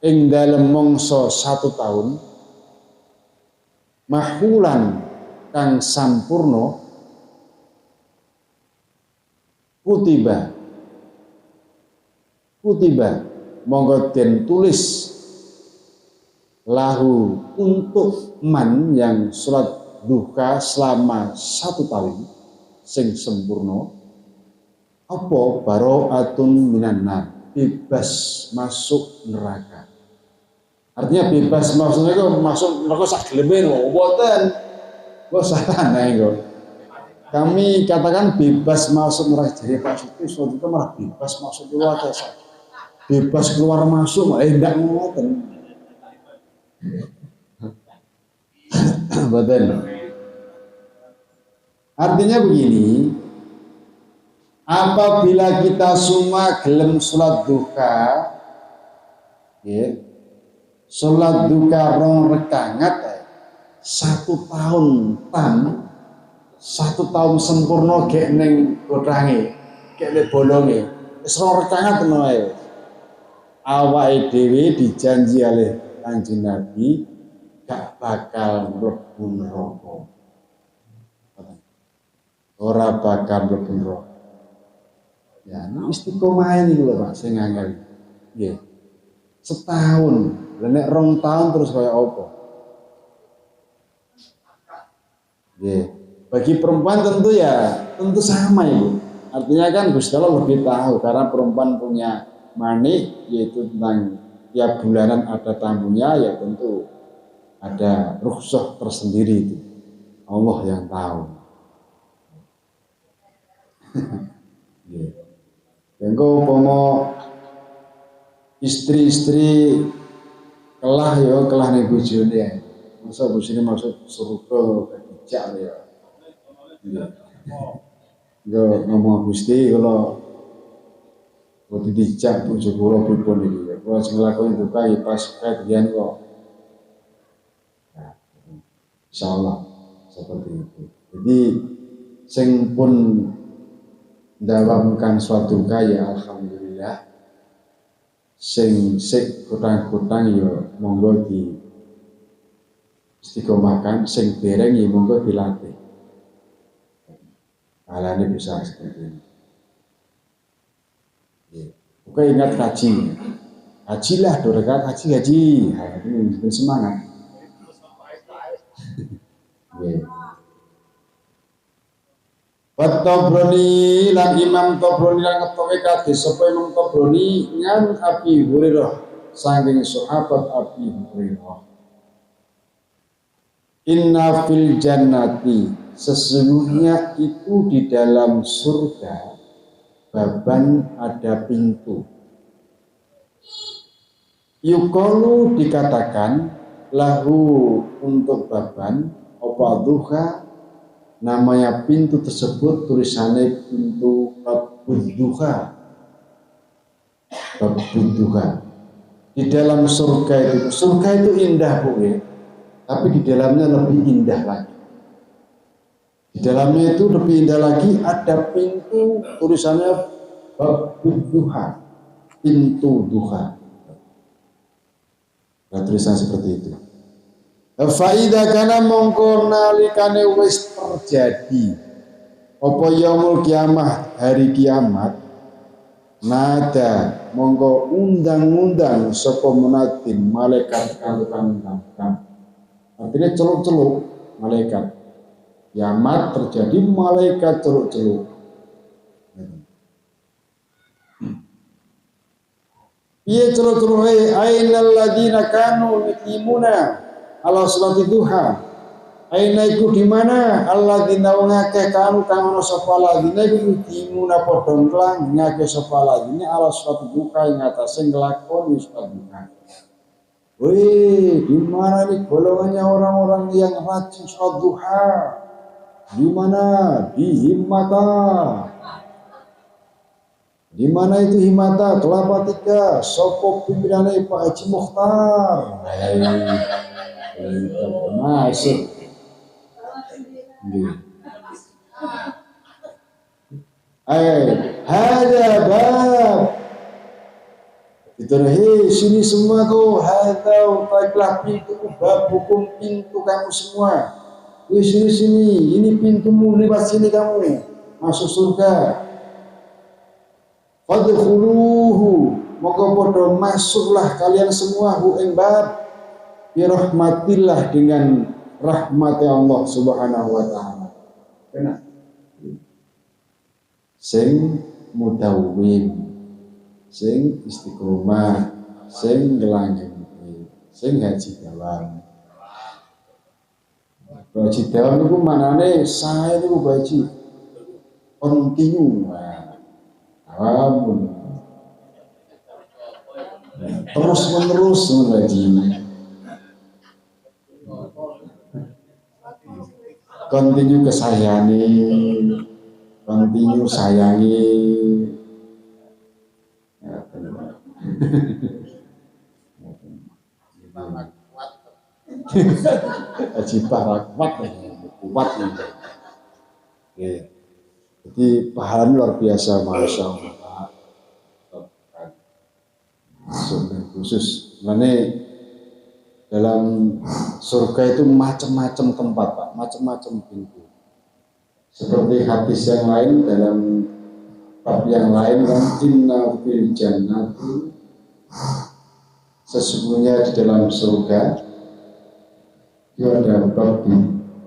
ing dalem mangsa 1 tahun, mahulan kang sampurna, kutiba monggo den tulis lahu untuk man yang salat duha selama 1 tahun sing sempurna, apa baro'atun minan nar, bebas masuk neraka. Artinya bebas maksudnya itu masuk neraka sak geleme lho, mboten. Kok salah nek kok. Kami katakan bebas masuk neraka, jadi Pak Suti suatu itu malah bebas masuk neraka. Bebas keluar masuk, enggak ngoten. Mboten. Artinya begini, apabila kita semua gelem salat duha, ya, salat duha 2 rakaat 1 tahun tam, 1 tahun sempurna gek ning godhange, gek ning bolonge, wis 2 rakaat ngono ae. Awake dhewe dijanji oleh Kanjeng Nabi gak bakal mlebu neraka. Ora bakal mlebu neraka. Ya, istiqomah ini lho Pak sing angel. Nggih. Setahun, lha nek 2 tahun terus kaya apa? Nggih. Bagi perempuan tentu sama Ibu. Artinya kan Gusti Allah lebih tahu karena perempuan punya manik, yaitu tentang tiap bulanan ada tamunya, ya tentu ada rukhsah tersendiri itu. Allah yang tahu. Nggih. Engko umpama istri-istri kelah ning bojone ya. Masa bojone maksud surga dijak ya. Yo ngomong Gusti kula kudu dijak bojo kula pripun iki. Kula sing nglakoni duka ya pas kajian kok. Insyaallah seperti itu. Jadi sing pun ndawamkan suatu kaya alhamdulillah, sing sik kutang-kutang ya monggo di istiqomahkan, sing dereng ya monggo dilatih. Halane bisa seperti ini. Oke, ingat kaji. Hajilah, dorekat haji. Nah, ini bersemangat. At-Tabrani lan Imam Tabrani lan ngetoke kadis sapa Imam Tabrani ngan Abi Hurairah saking sahabat Abi Hurairah. Inna fil jannati, sesungguhnya itu di dalam surga baban ada pintu. Yuqalu dikatakan lahu untuk baban apa duha, namanya pintu tersebut tulisannya pintu Babud Duha. Babud Duha. Di dalam surga itu indah Bu, tapi di dalamnya lebih indah lagi. Di dalamnya itu lebih indah lagi, ada pintu tulisannya Babud Duha, pintu duha. Ada tulisan seperti itu. Faida kana mongko nalikane wis terjadi apa yaumul kiamah, hari kiamat, nada mongko undang-undang sapa munadin malaikat kang artinya celuk-celuk malaikat. Kiamat terjadi, malaikat celuk-celuk. Piye celo-celohe ainal ladina kanu yuqimuna ala salati duha. Aina iku di mana alladzina wong akeh kanu kang ana sapa ladina iku yuqimuna padha nglang ngake sapa ladina ala salati duha ing atase nglakoni salat duha. Wih, di mana nih golongannya orang-orang yang rajin sholat duha? Di mana? Di Himmata. Di mana itu Himmata? Kelapa Tiga. Sopo pimpinannya Pak Haji Mukhtar. Masuk. Ada bab. Itu sini semua tuh hadau taiklah pintu bab hukum pintu kamu semua. Sini ini pintumu lewat sini kamu masuk surga. Fadkhuluhu maka padha masuklah kalian semua hu ing bab birahmatillah dengan rahmat Allah Subhanahu wa taala. Kena sing mudawwim, sing istiqomah, sing ngelanggengi, sing haji dawam. Haji dawam itu manane saya itu haji kontinu. Amun terus menerus lagi continue kesayangi, continue sayangi. Haji Parakwat kuat ini. Jadi pahala luar biasa, masya Allah. Khusus, mana dalam surga itu macam-macam tempat, Pak, macam-macam pintu. Seperti hadis yang lain dalam bab yang lain kan inna fil jannati, sesungguhnya di dalam surga itu ada bab,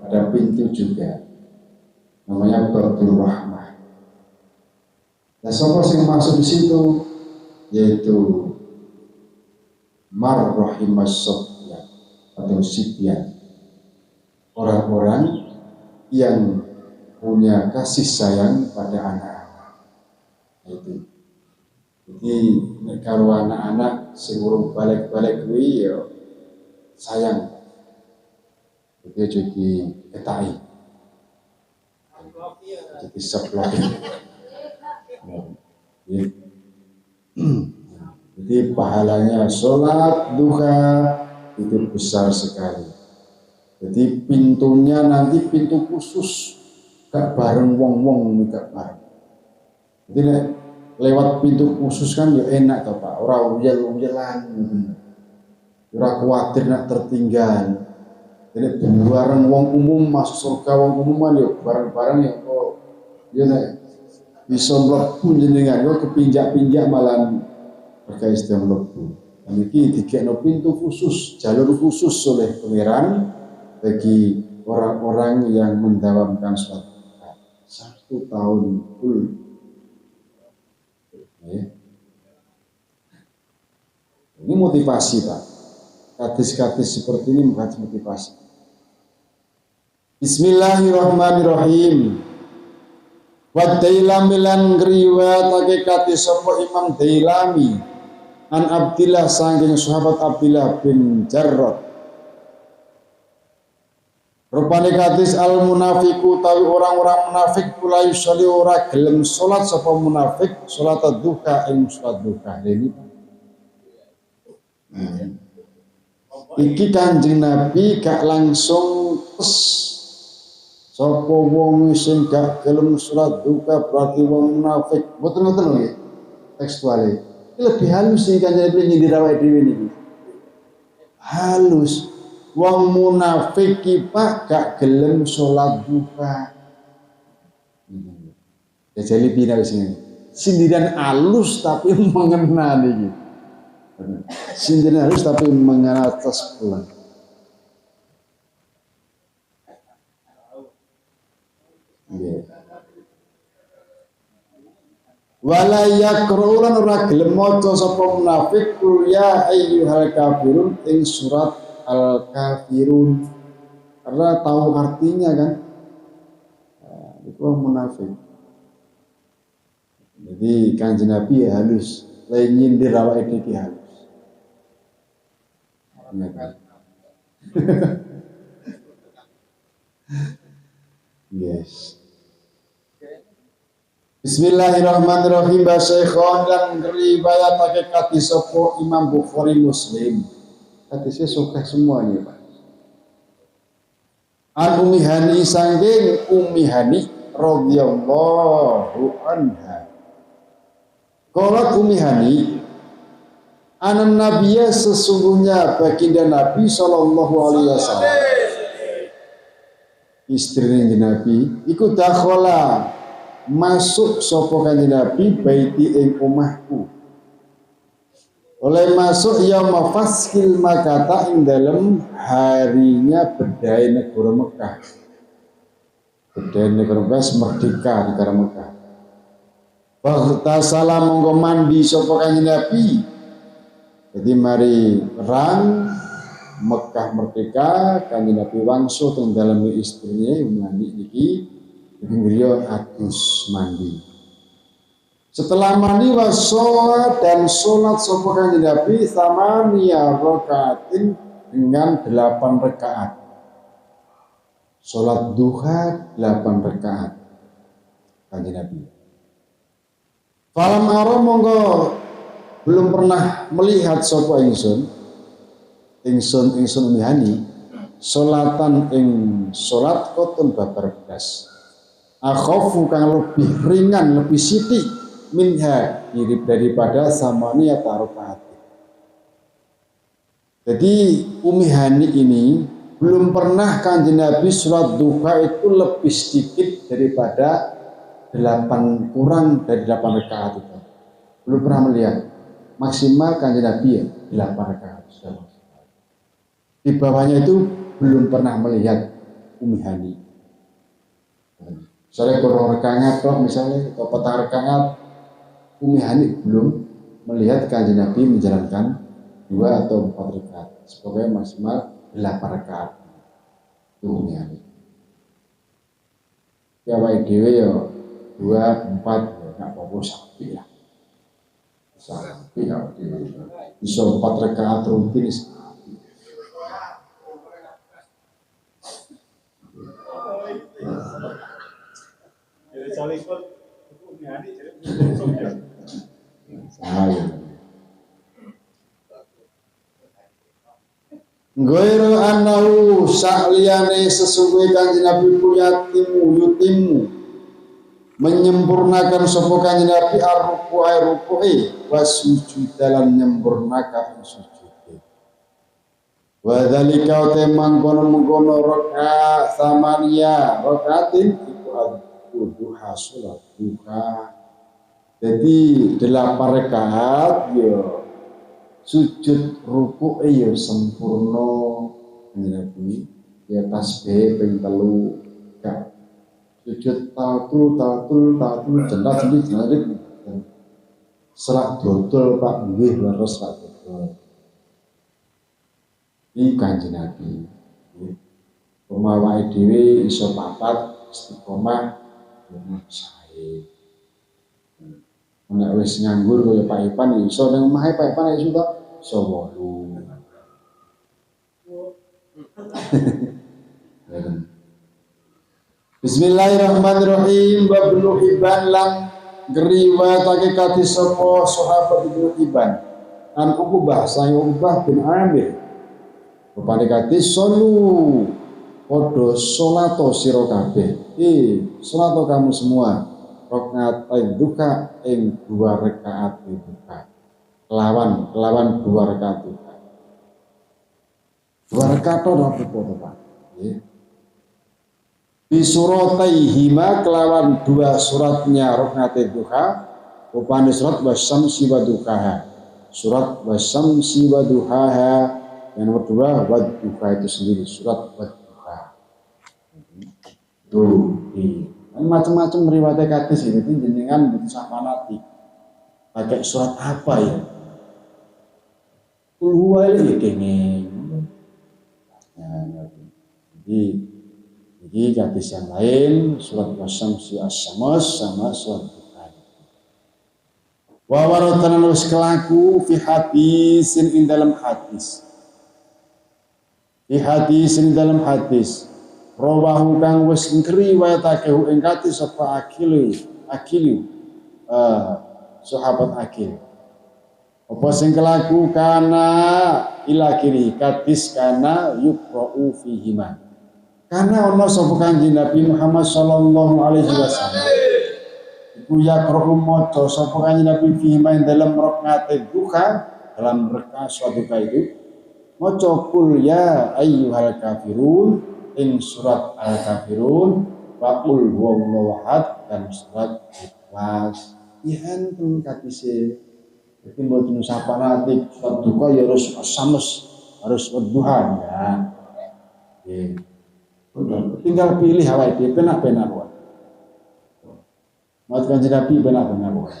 ada pintu juga. Namanya Babur Rahmah. Nah, siapa yang masuk di situ? Yaitu Marrahimas Sofyan atau Sibyan, orang-orang yang punya kasih sayang pada anak-anak. Itu. Jadi kalau anak-anak sebelum balik-balik kuwi ya sayang. Itu jadi ketai. Jadi seplok. Jadi pahalanya sholat duha itu besar sekali. Jadi pintunya nanti pintu khusus, gak bareng wong-wong, gak bareng. Jadi lewat pintu khusus kan ya enak toh Pak. Orang uyel-uyelan, ora khawatir nak tertinggal. Jadi bareng wong umum masuk surga wong umum kan ya bareng-bareng ya kok ya bisa mlebu jenengan kok kepinjak-pinjak malah mereka istilah mlebu. Dan ini dikekno pintu khusus, jalur khusus oleh pangeran bagi orang-orang yang mendawamkan sholat 1 tahun full. Ini motivasi Pak. Hadis-hadis seperti ini motivasi. Bismillahirrahmanirrahim. Wa Dailami lan ngriwayatake kate sapa Imam Dailami an Abdillah saking sahabat Abdillah bin Jarrah. Rupane hadis al munafiku tawi orang-orang munafik kula yusali ora gelem salat sapa munafik salat duha ing salat duha. Iki Kanjeng Nabi gak langsung sapa wong sing gak gelem salat duha berarti wong munafik. Mboten ngoten lho nggih. Tekstuale. Iki lebih halus sih Kanjeng Nabi nyindir awake dhewe niki. Halus. Wong munafik ki Pak gak gelem salat duha. Ya jadi pina wis ngene. Sindiran halus tapi mengena niki. Sindiran halus tapi mengena atas pulang. wala yaqra'ulan ora gelem maca sapa munafik ya ayyuhal kafirun ing surat al kafirun karena tahu artinya kan. Itu munafik. Jadi Kanjeng Nabi ya halus, lain nyindir awake dhewe halus. Yes. Bismillahirrahmanirrahim. Basaikhon dan riwayat pakai sapa Imam Bukhari Muslim. Hadisnya sukeh semuanya, Pak. An Ummi Hani sangking Ummi Hani radhiyallahu anha. Qalat Ummi Hani, anan nabiyya sesungguhnya baginda Nabi sallallahu alaihi wasallam. Istri Nabi iku dakhala masuk sapa kanjeng Nabi baiti ing omahku. Oleh masuk yauma faskil makata ing dalam harinya bedai negara Mekah. Bedai negara Mekah merdeka negara Mekah. Bahta salam monggo mandi sapa kanjeng Nabi. Jadi mari perang Mekah merdeka kanjeng Nabi wangsul teng dalem istrinya mandi niki beliau atus mandi. Setelah mandi wassalat dan sholat sapa kanjeng Nabi tsamaniya rakaatin dengan 8 rakaat. Sholat duha 8 rakaat kanjeng Nabi. Falam ara monggo belum pernah melihat sapa ingsun Ummi Hani sholatan ing sholat kotun babar belas. Akhafu kang lebih ringan lebih sithik minha daripada samania tarukat. Jadi Ummi Hani ini belum pernah kanjeng Nabi sholat duha itu lebih sedikit daripada 8 kurang dari 8 rakaat itu. Belum pernah melihat. Maksimal kanjeng Nabi ya 8 rakaat. Di bawahnya itu belum pernah melihat Ummi Hani. Misalnya kurang rakaat kok misalnya atau petang rakaat, Ummi Hani belum melihat kanjeng Nabi menjalankan 2 atau 4 rakaat. Sebagai maksimal 8 rakaat. Itu Ummi Hani. Ya wae dhewe ya 2, 4 ya enggak apa-apa sapi ya. Sapi ya bisa 4 rakaat rutin sapi. Jadi salikot Ummi Hani jadi langsung ya. Ghairu annahu sa'liyane sesungguhnya kanjeng Nabi yutimu menyempurnakan sapa kanjeng Nabi ruku'i wasujud dalam menyempurnakan sujud. Wa dzalika mangkono rakaat samania rakaatin iku duha salat duha. Jadi 8 rakaat ya sujud ruku ya sempurna Nabi ya tasbih ping 3 gak sujud tatul jelas serak dodol Pak nggih leres Pak dodol iki kanjeng Nabi pemawae dhewe iso papat istiqomah ya sae. Nek wis nganggur kaya Pak Ipan iso ning omahe Pak Ipan iso to iso 8. Bismillahirrahmanirrahim. Ibnu Hibban lan ngriwayatake kadis sapa sahabat Ibnu Hibban an Uqbah sang Uqbah bin Amir rupane kadis solu padha salato sira kabeh salato kamu semua rakaat duha ing 2 rakaat duha lawan 2 rakaat duha 2 rakaat ora apa-apa Pak nggih bisurataihima kelawan 2 suratnya rakaat duha upane surat wasyamsi wa duhaha surat wasyamsi wa duhaha yang nomor 2 wadduha itu sendiri surat wadduha tuh macam-macam riwayat hadis ini jenengan bisa fanatik pakai surat apa ya? Qul huwa ya kenging. Nah, jadi hadis yang lain surat Wasyamsi as-Syams sama surat Dukhan. Wa waratan wis kelaku fi hadisin ing dalam hadis. Fi hadisin dalam hadis. Rawahu kang wis ngriwayatake ing hadis sapa Akil sahabat Akil. Apa sing kelaku kana ila kiri hadis kana yuqra'u fihima. Karena ana sapa Kanjeng Nabi Muhammad sallallahu alaihi wasallam. Iku ya qra'u maca sapa Kanjeng Nabi fihima dalam rakaat duha, dalam rakaat suatu itu maca qul ya ayyuhal kafirun ing surat al-kafirun wa qul huwallahu ahad dan surat Ikhlas. Ihan pun katise jadi mboten sapanatik surat duka ya harus sames, harus duha ya. Tinggal pilih awake dhewe benar-benar wae. Mat Kanjeng Nabi benar-benar wae.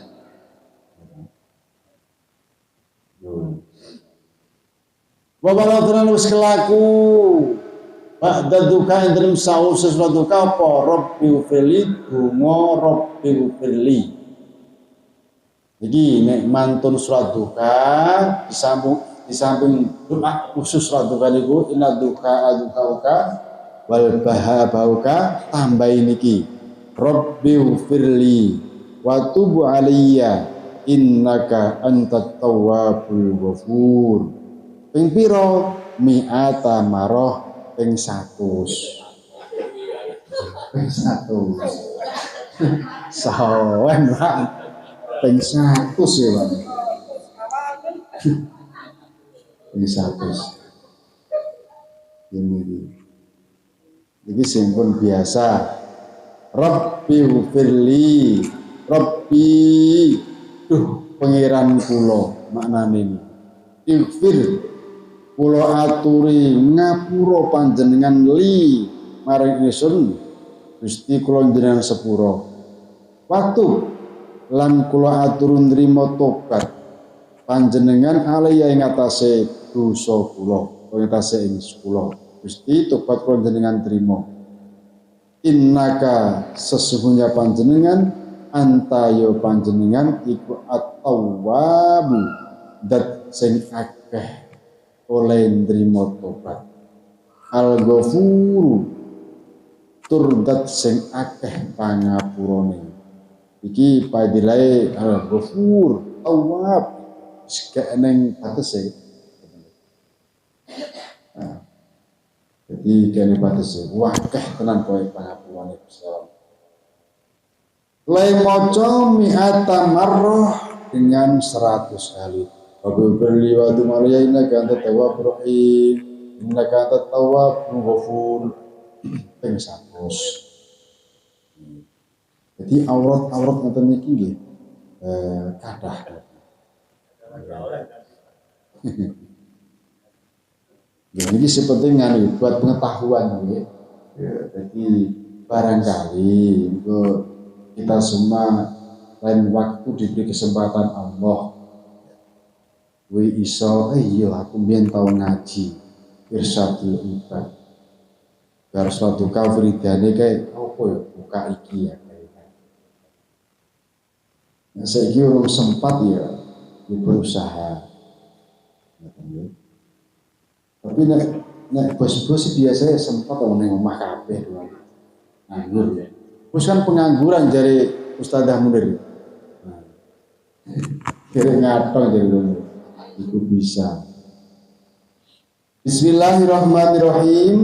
Wa baladran wis kelaku ba'da duka ing dalem saur sesuatu duka apa Rabbi ufirli donga Rabbi ufirli. Jadi nek mantun surat duka di samping doa khusus surat duka niku inna duka wal bahabauka tambah niki Rabbi ufirli wa tub alayya innaka antat tawwabul ghafur. Ping pira mi'ata marah ping 100. Ping 100. Sawen Pak. Ping 100 ya Pak. Ping 100. Ini simpun biasa. Rabbi ufirli, Rabbi pengiran kula maknane ini. Ighfir kula aturi ngapura panjenengan li maring ingsun Gusti kula njenengan sepura. Waktu lan kula atur nrimo tobat panjenengan alaya ing atase dosa kula, ing atase ing kula. Gusti tobat kula njenengan trima. Innaka sesungguhnya panjenengan anta ya panjenengan iku at-tawwab dat sing akeh oleh nrimo tobat. Al-Ghafuru tur dat sing akeh pangapurane. Iki padilae al-Ghafur Tawwab sekeneng batese. Nah, jadi kene batese wakeh tenan kowe pangapurane Gusti. Lai maca mi'ata marrah dengan 100 kali. Rabbi berli wa dumariya innaka antat tawwabur rahim innaka antat tawwabur ghafur ping 100. Jadi aurat ngoten niki nggih kathah. Ya ini sepenting buat pengetahuan nggih. Jadi barangkali kita semua lain waktu diberi kesempatan Allah. Wi iso iya aku mbiyen tau ngaji Irsyadul Ibad. Bar suatu kafridane kae apa ya buka iki ya. Saiki urung sempat ya berusaha. Tapi nek bos-bos biasa sempat ning omah kabeh nganggur ya. Terus kan pengangguran jari Ustadzah Munir. Nah, kira ngatong jadi itu bisa. Bismillahirrahmanirrahim.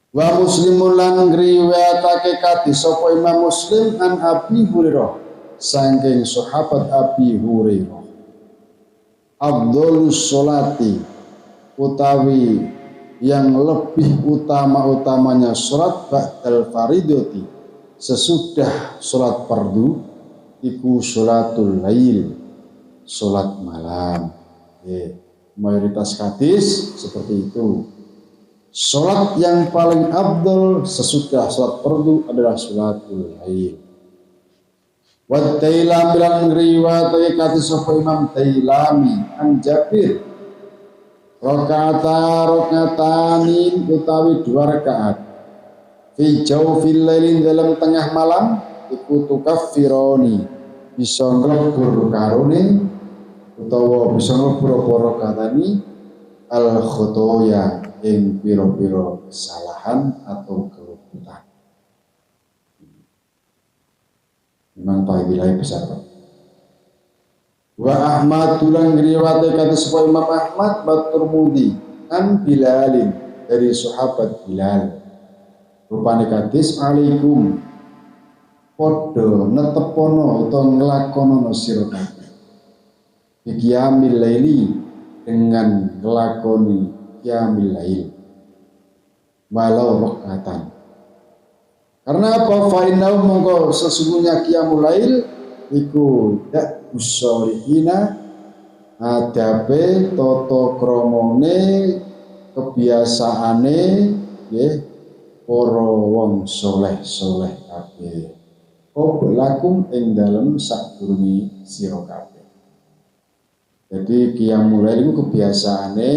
Wa muslimun lan ngriwayatake kadis sapa Imam Muslim an Abi Hurairah saking sahabat Abi Hurairah. Afdhalus sholati utawi yang lebih utama-utamanya salat ba'dal faridati sesudah salat fardu iku sholatul lail, salat malam. Mayoritas hadis seperti itu. Salat yang paling afdal sesudah salat fardu adalah sholatul lail. Wa Dailami lan riwayat kata sapa Imam Dailami an Jabir rakaatani utawi 2 rakaat fi jawfil lailin dalam tengah malam iku tukaffironi bisa nglebur karone utawa bisa nglebur apa rakaatani al khotoya ing pira-pira kesalahan atau keluputan. Memang fadilah besar. Wa Ahmad tulang riwayat kata sapa Imam Ahmad Baturmudi an Bilalin dari sahabat Bilal. Rupane kadis alaikum padha netepono utawa nglakonono sira kabeh. Qiyamil laili dengan nglakoni qiyamil lail. Walau rakaatan. Karena apa? Fa'inau mongko sesungguhnya qiyamul lail iku dak usolihina adabe toto kromone kebiasaane nggih para wong soleh-soleh kabeh. Lakum ing dalem sadurunge sira kabeh. Jadi qiyamul lail iku kebiasaane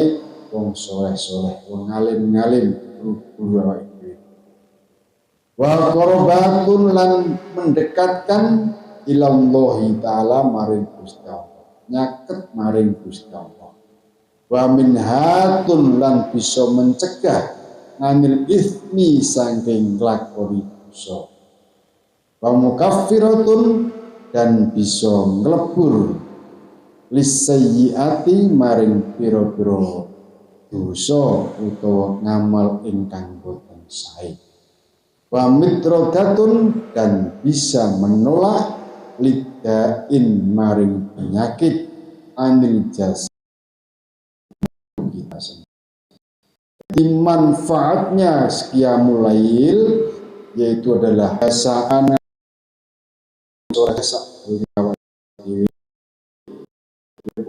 wong soleh-soleh, wong alim-alim guru awake. Wa qurbatun lan mendekatkan ilallahi ta'ala maring Gusti Allah, nyaket maring Gusti Allah. Wa minhatun lan bisa mencegah anil ithmi saking nglakoni dosa. Wa mukaffiratun dan bisa nglebur lisayyiati maring pira-pira dosa utawa ngamal ingkang boten sae. Wa mitrodatun dan bisa menolak lidain maring penyakit anil jasa kita sendiri. Jadi manfaatnya qiyamul lail yaitu adalah kebiasaan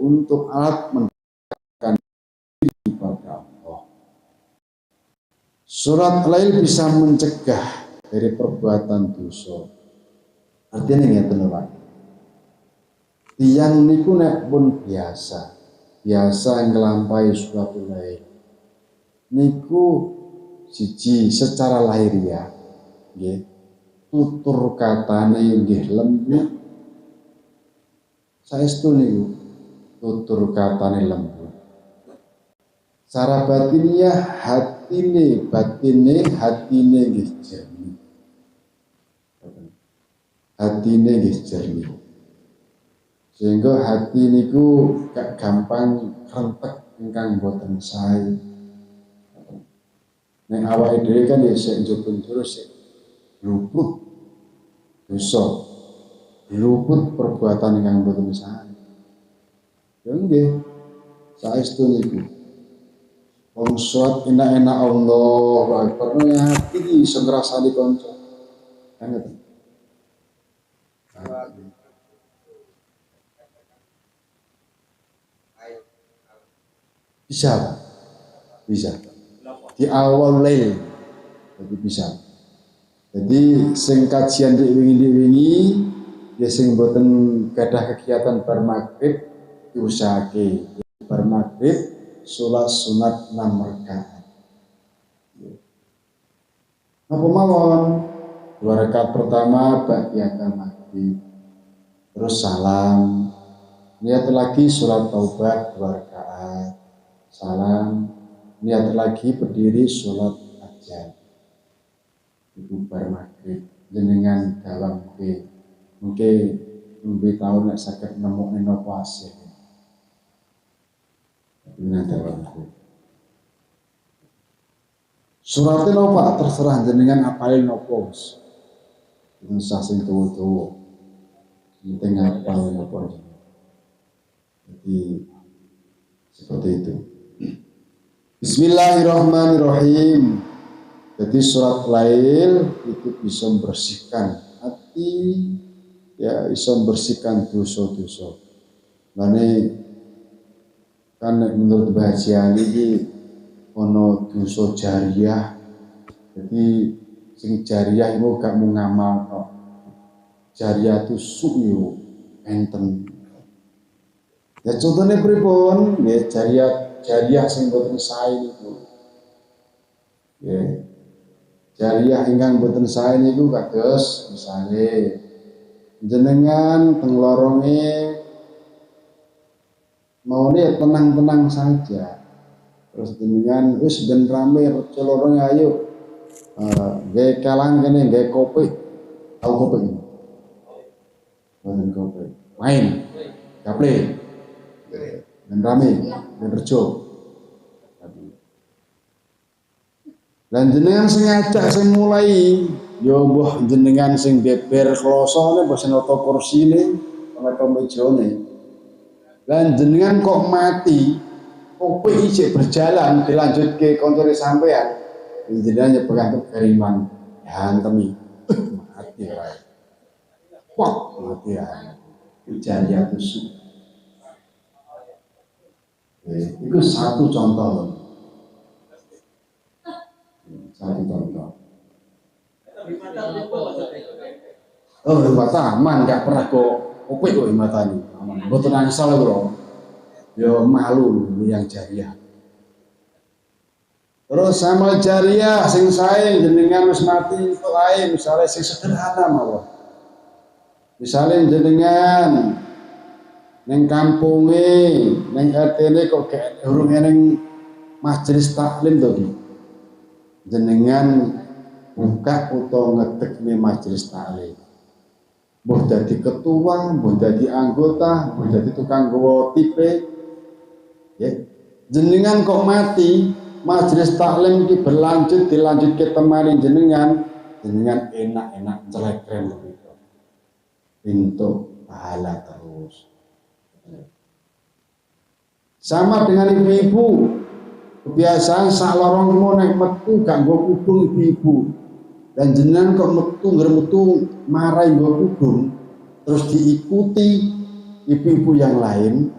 untuk alat mendekatkan diri pada Allah. Surat lail bisa mencegah dari perbuatan dosa. Artinya ngeten Pak. Tiyang niku nek pun biasa nglampahi surat lail. Niku siji secara lahiriah nggih. Tutur katane nggih lembut. Saestu niku tutur katane lembut. Secara batiniah batine nggih jernih. Hatine nggih jernih. Sehingga hati niku gak gampang krentek ingkang boten sae. Nek awake dhewe kan ya sik njupun-njupun sik luput dosa, luput perbuatan ingkang boten sae. Ya nggih, saestu niku. Wong sholat enak-enak Allahu Akbar hati iki iso ngrasani kanca. Kan bisa di awal lail jadi bisa. Jadi sing kajian diwingi ya sing boten gadah kegiatan bar magrib diusahake bar magrib salat sunat 6 rakaat. Apa mawon? 2 rakaat pertama ba'diyatan maghrib. Terus salam. Niat lagi salat taubat 2 rakaat. Salam. Niat lagi berdiri salat hajat. Iku bar maghrib jenengan dalam ke mungkin lebih tahu nek saged nemokne napa hasil. Suratnya nopo Pak terserah jenengan apalin nopo itu sing tuwa-tuwa penting apalin nopo jadi seperti itu. Bismillahirrahmanirrahim. Jadi surat lail itu bisa membersihkan hati, ya bisa membersihkan dosa-dosa. Mane kan menurut bahagia ini ono dosa jariah. Jadi sing jariah itu gak mau ngamal kok. jariyatus su'yu enten. Ya contohnya pripun? Ya jariyah sing boten sae niku. Ya. Jariyah ingkang boten sae niku kados misale jenengan teng loronge maune tenang-tenang saja. Terus jenengan wis ben rame reca loronge ayo. Gawe kalang kene gawe kopi. Tahu kopi? Boten kopi. Main. Gaple. Ben rame, ben reca. Dan jenengan sing ngajak sing mulai yo mbuh jenengan sing beber klosone mbah senata kursine ana mejane. Lan jenengan kok mati, kopi ijek berjalan dilanjutke koncone sampean. Jenengan nyebekan keriman hantemi. Mati wae. Wah, mati ya. Jariyatus. Itu satu contoh. Satu contoh. Oh, mata aman, gak pernah kok opik kok mata ini. Aman. Boten angsal bro. Yo malu yang jariyah. Terus sama jariyah sing sae jenengan wis mati itu ae misale sing sederhana mawon. Misale jenengan ning kampunge, ning RT-ne kok gak urung eneng majelis taklim to iki. Jenengan buka utawa ngedekne majelis taklim. Mbah dadi ketua, mbah dadi anggota, mbah dadi tukang gawa tipe. Ya. Jenengan kok mati, majelis taklim iki berlanjut dilanjutke temani jenengan enak-enak celekren begitu. Untuk pahala terus. Sama dengan ibu-ibu. Kebiasaan sak lorong nek metu gak nggo kudung ibu-ibu. Dan jenengan kok metu marai nggo kudung terus diikuti ibu-ibu yang lain,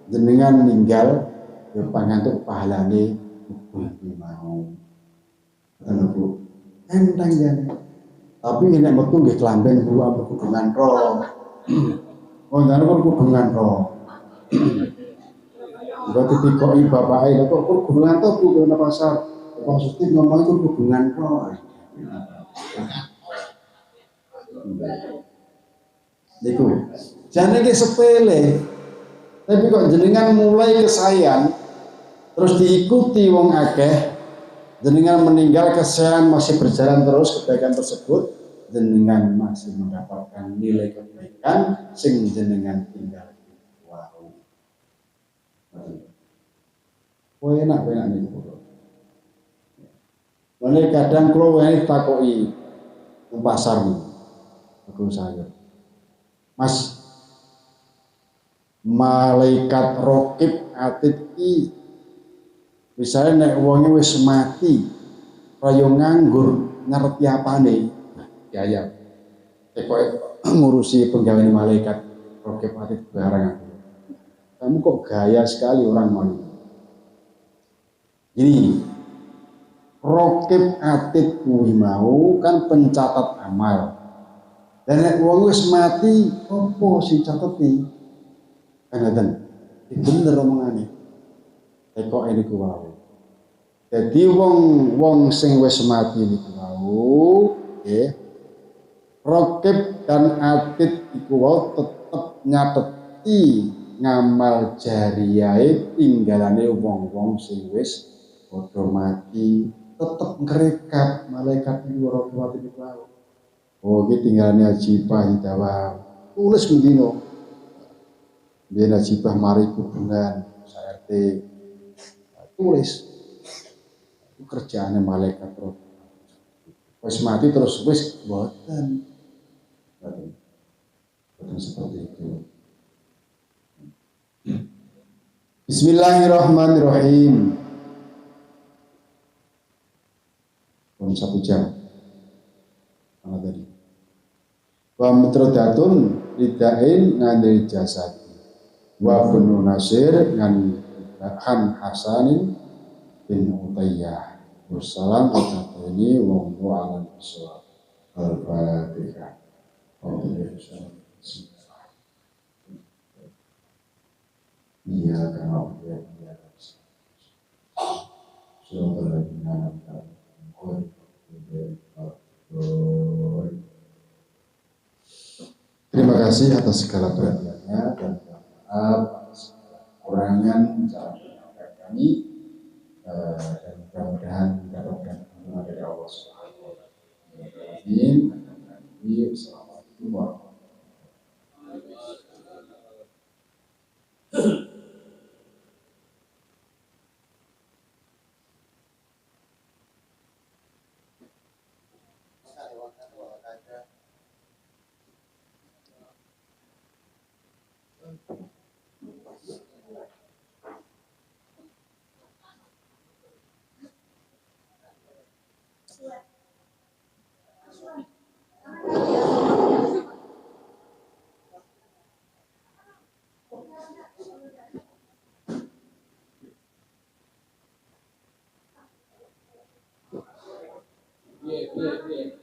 jenengan ninggal ya pangantuk pahalane ibu mau. Ngono Bu. Enteng jane. Tapi nek metu nggih klamben Bu ambek kudungan roh. Oh, ndane kudungan roh. Berarti dikoki bapake kok hubungan to Bu nang pasar. Maksudnya ngomong itu hubungan kok. Niku. Jane iki sepele. Tapi kok jenengan mulai kesayan terus diikuti wong akeh, jenengan meninggal kesayan masih berjalan terus kebaikan tersebut, jenengan masih mendapatkan nilai kebaikan sing jenengan tinggal. Enak nih kulo. Mulai kadang kulo ini takoki ke pasar nih, aku sayur. Mas, malaikat rokib atid ki, misalnya nek wonge wis mati, kaya nganggur ngerti apa nih? Ya. Kok ngurusi penggawean malaikat rokib atid barang. Kamu kok gaya sekali orang mau. Jadi rokib atid kuwi mau kan pencatat amal. Dan nek wong wis mati, opo sing cateti? Kan ngoten. Bener omongane. Kok niku wae. Dadi wong sing wis mati niku wau, nggih. Rokib dan atid iku wau tetep nyateti ngamal jariyahe tinggalane wong-wong sing wis padha mati, tetep ngrekap malaikat iki ora kuwat iki wae. Oh, iki tinggalane Ajibah Hidawa. Tulis mendino. Biyen Ajibah mari hubungan RT. Tulis. Itu kerjaane malaikat roh. Wis mati terus wis boten. Boten seperti itu. Bismillahirrahmanirrahim. Pun 1 jam. Apa tadi? Wa mutrodatun lidain ngandri jasad. Wa bunu nasir ngan Hasanin bin Utayyah. Wassalam ini wa alam bisawab. Al-Fatihah. Iya karena dia sudah lagi nanam. Terima kasih atas segala perhatiannya dan maaf atas kekurangan dalam penyampaian kami dan mudah-mudahan mendapatkan ampunan dari Allah Subhanahu wa taala. Amin. Assalamualaikum warahmatullahi wabarakatuh. Yeah.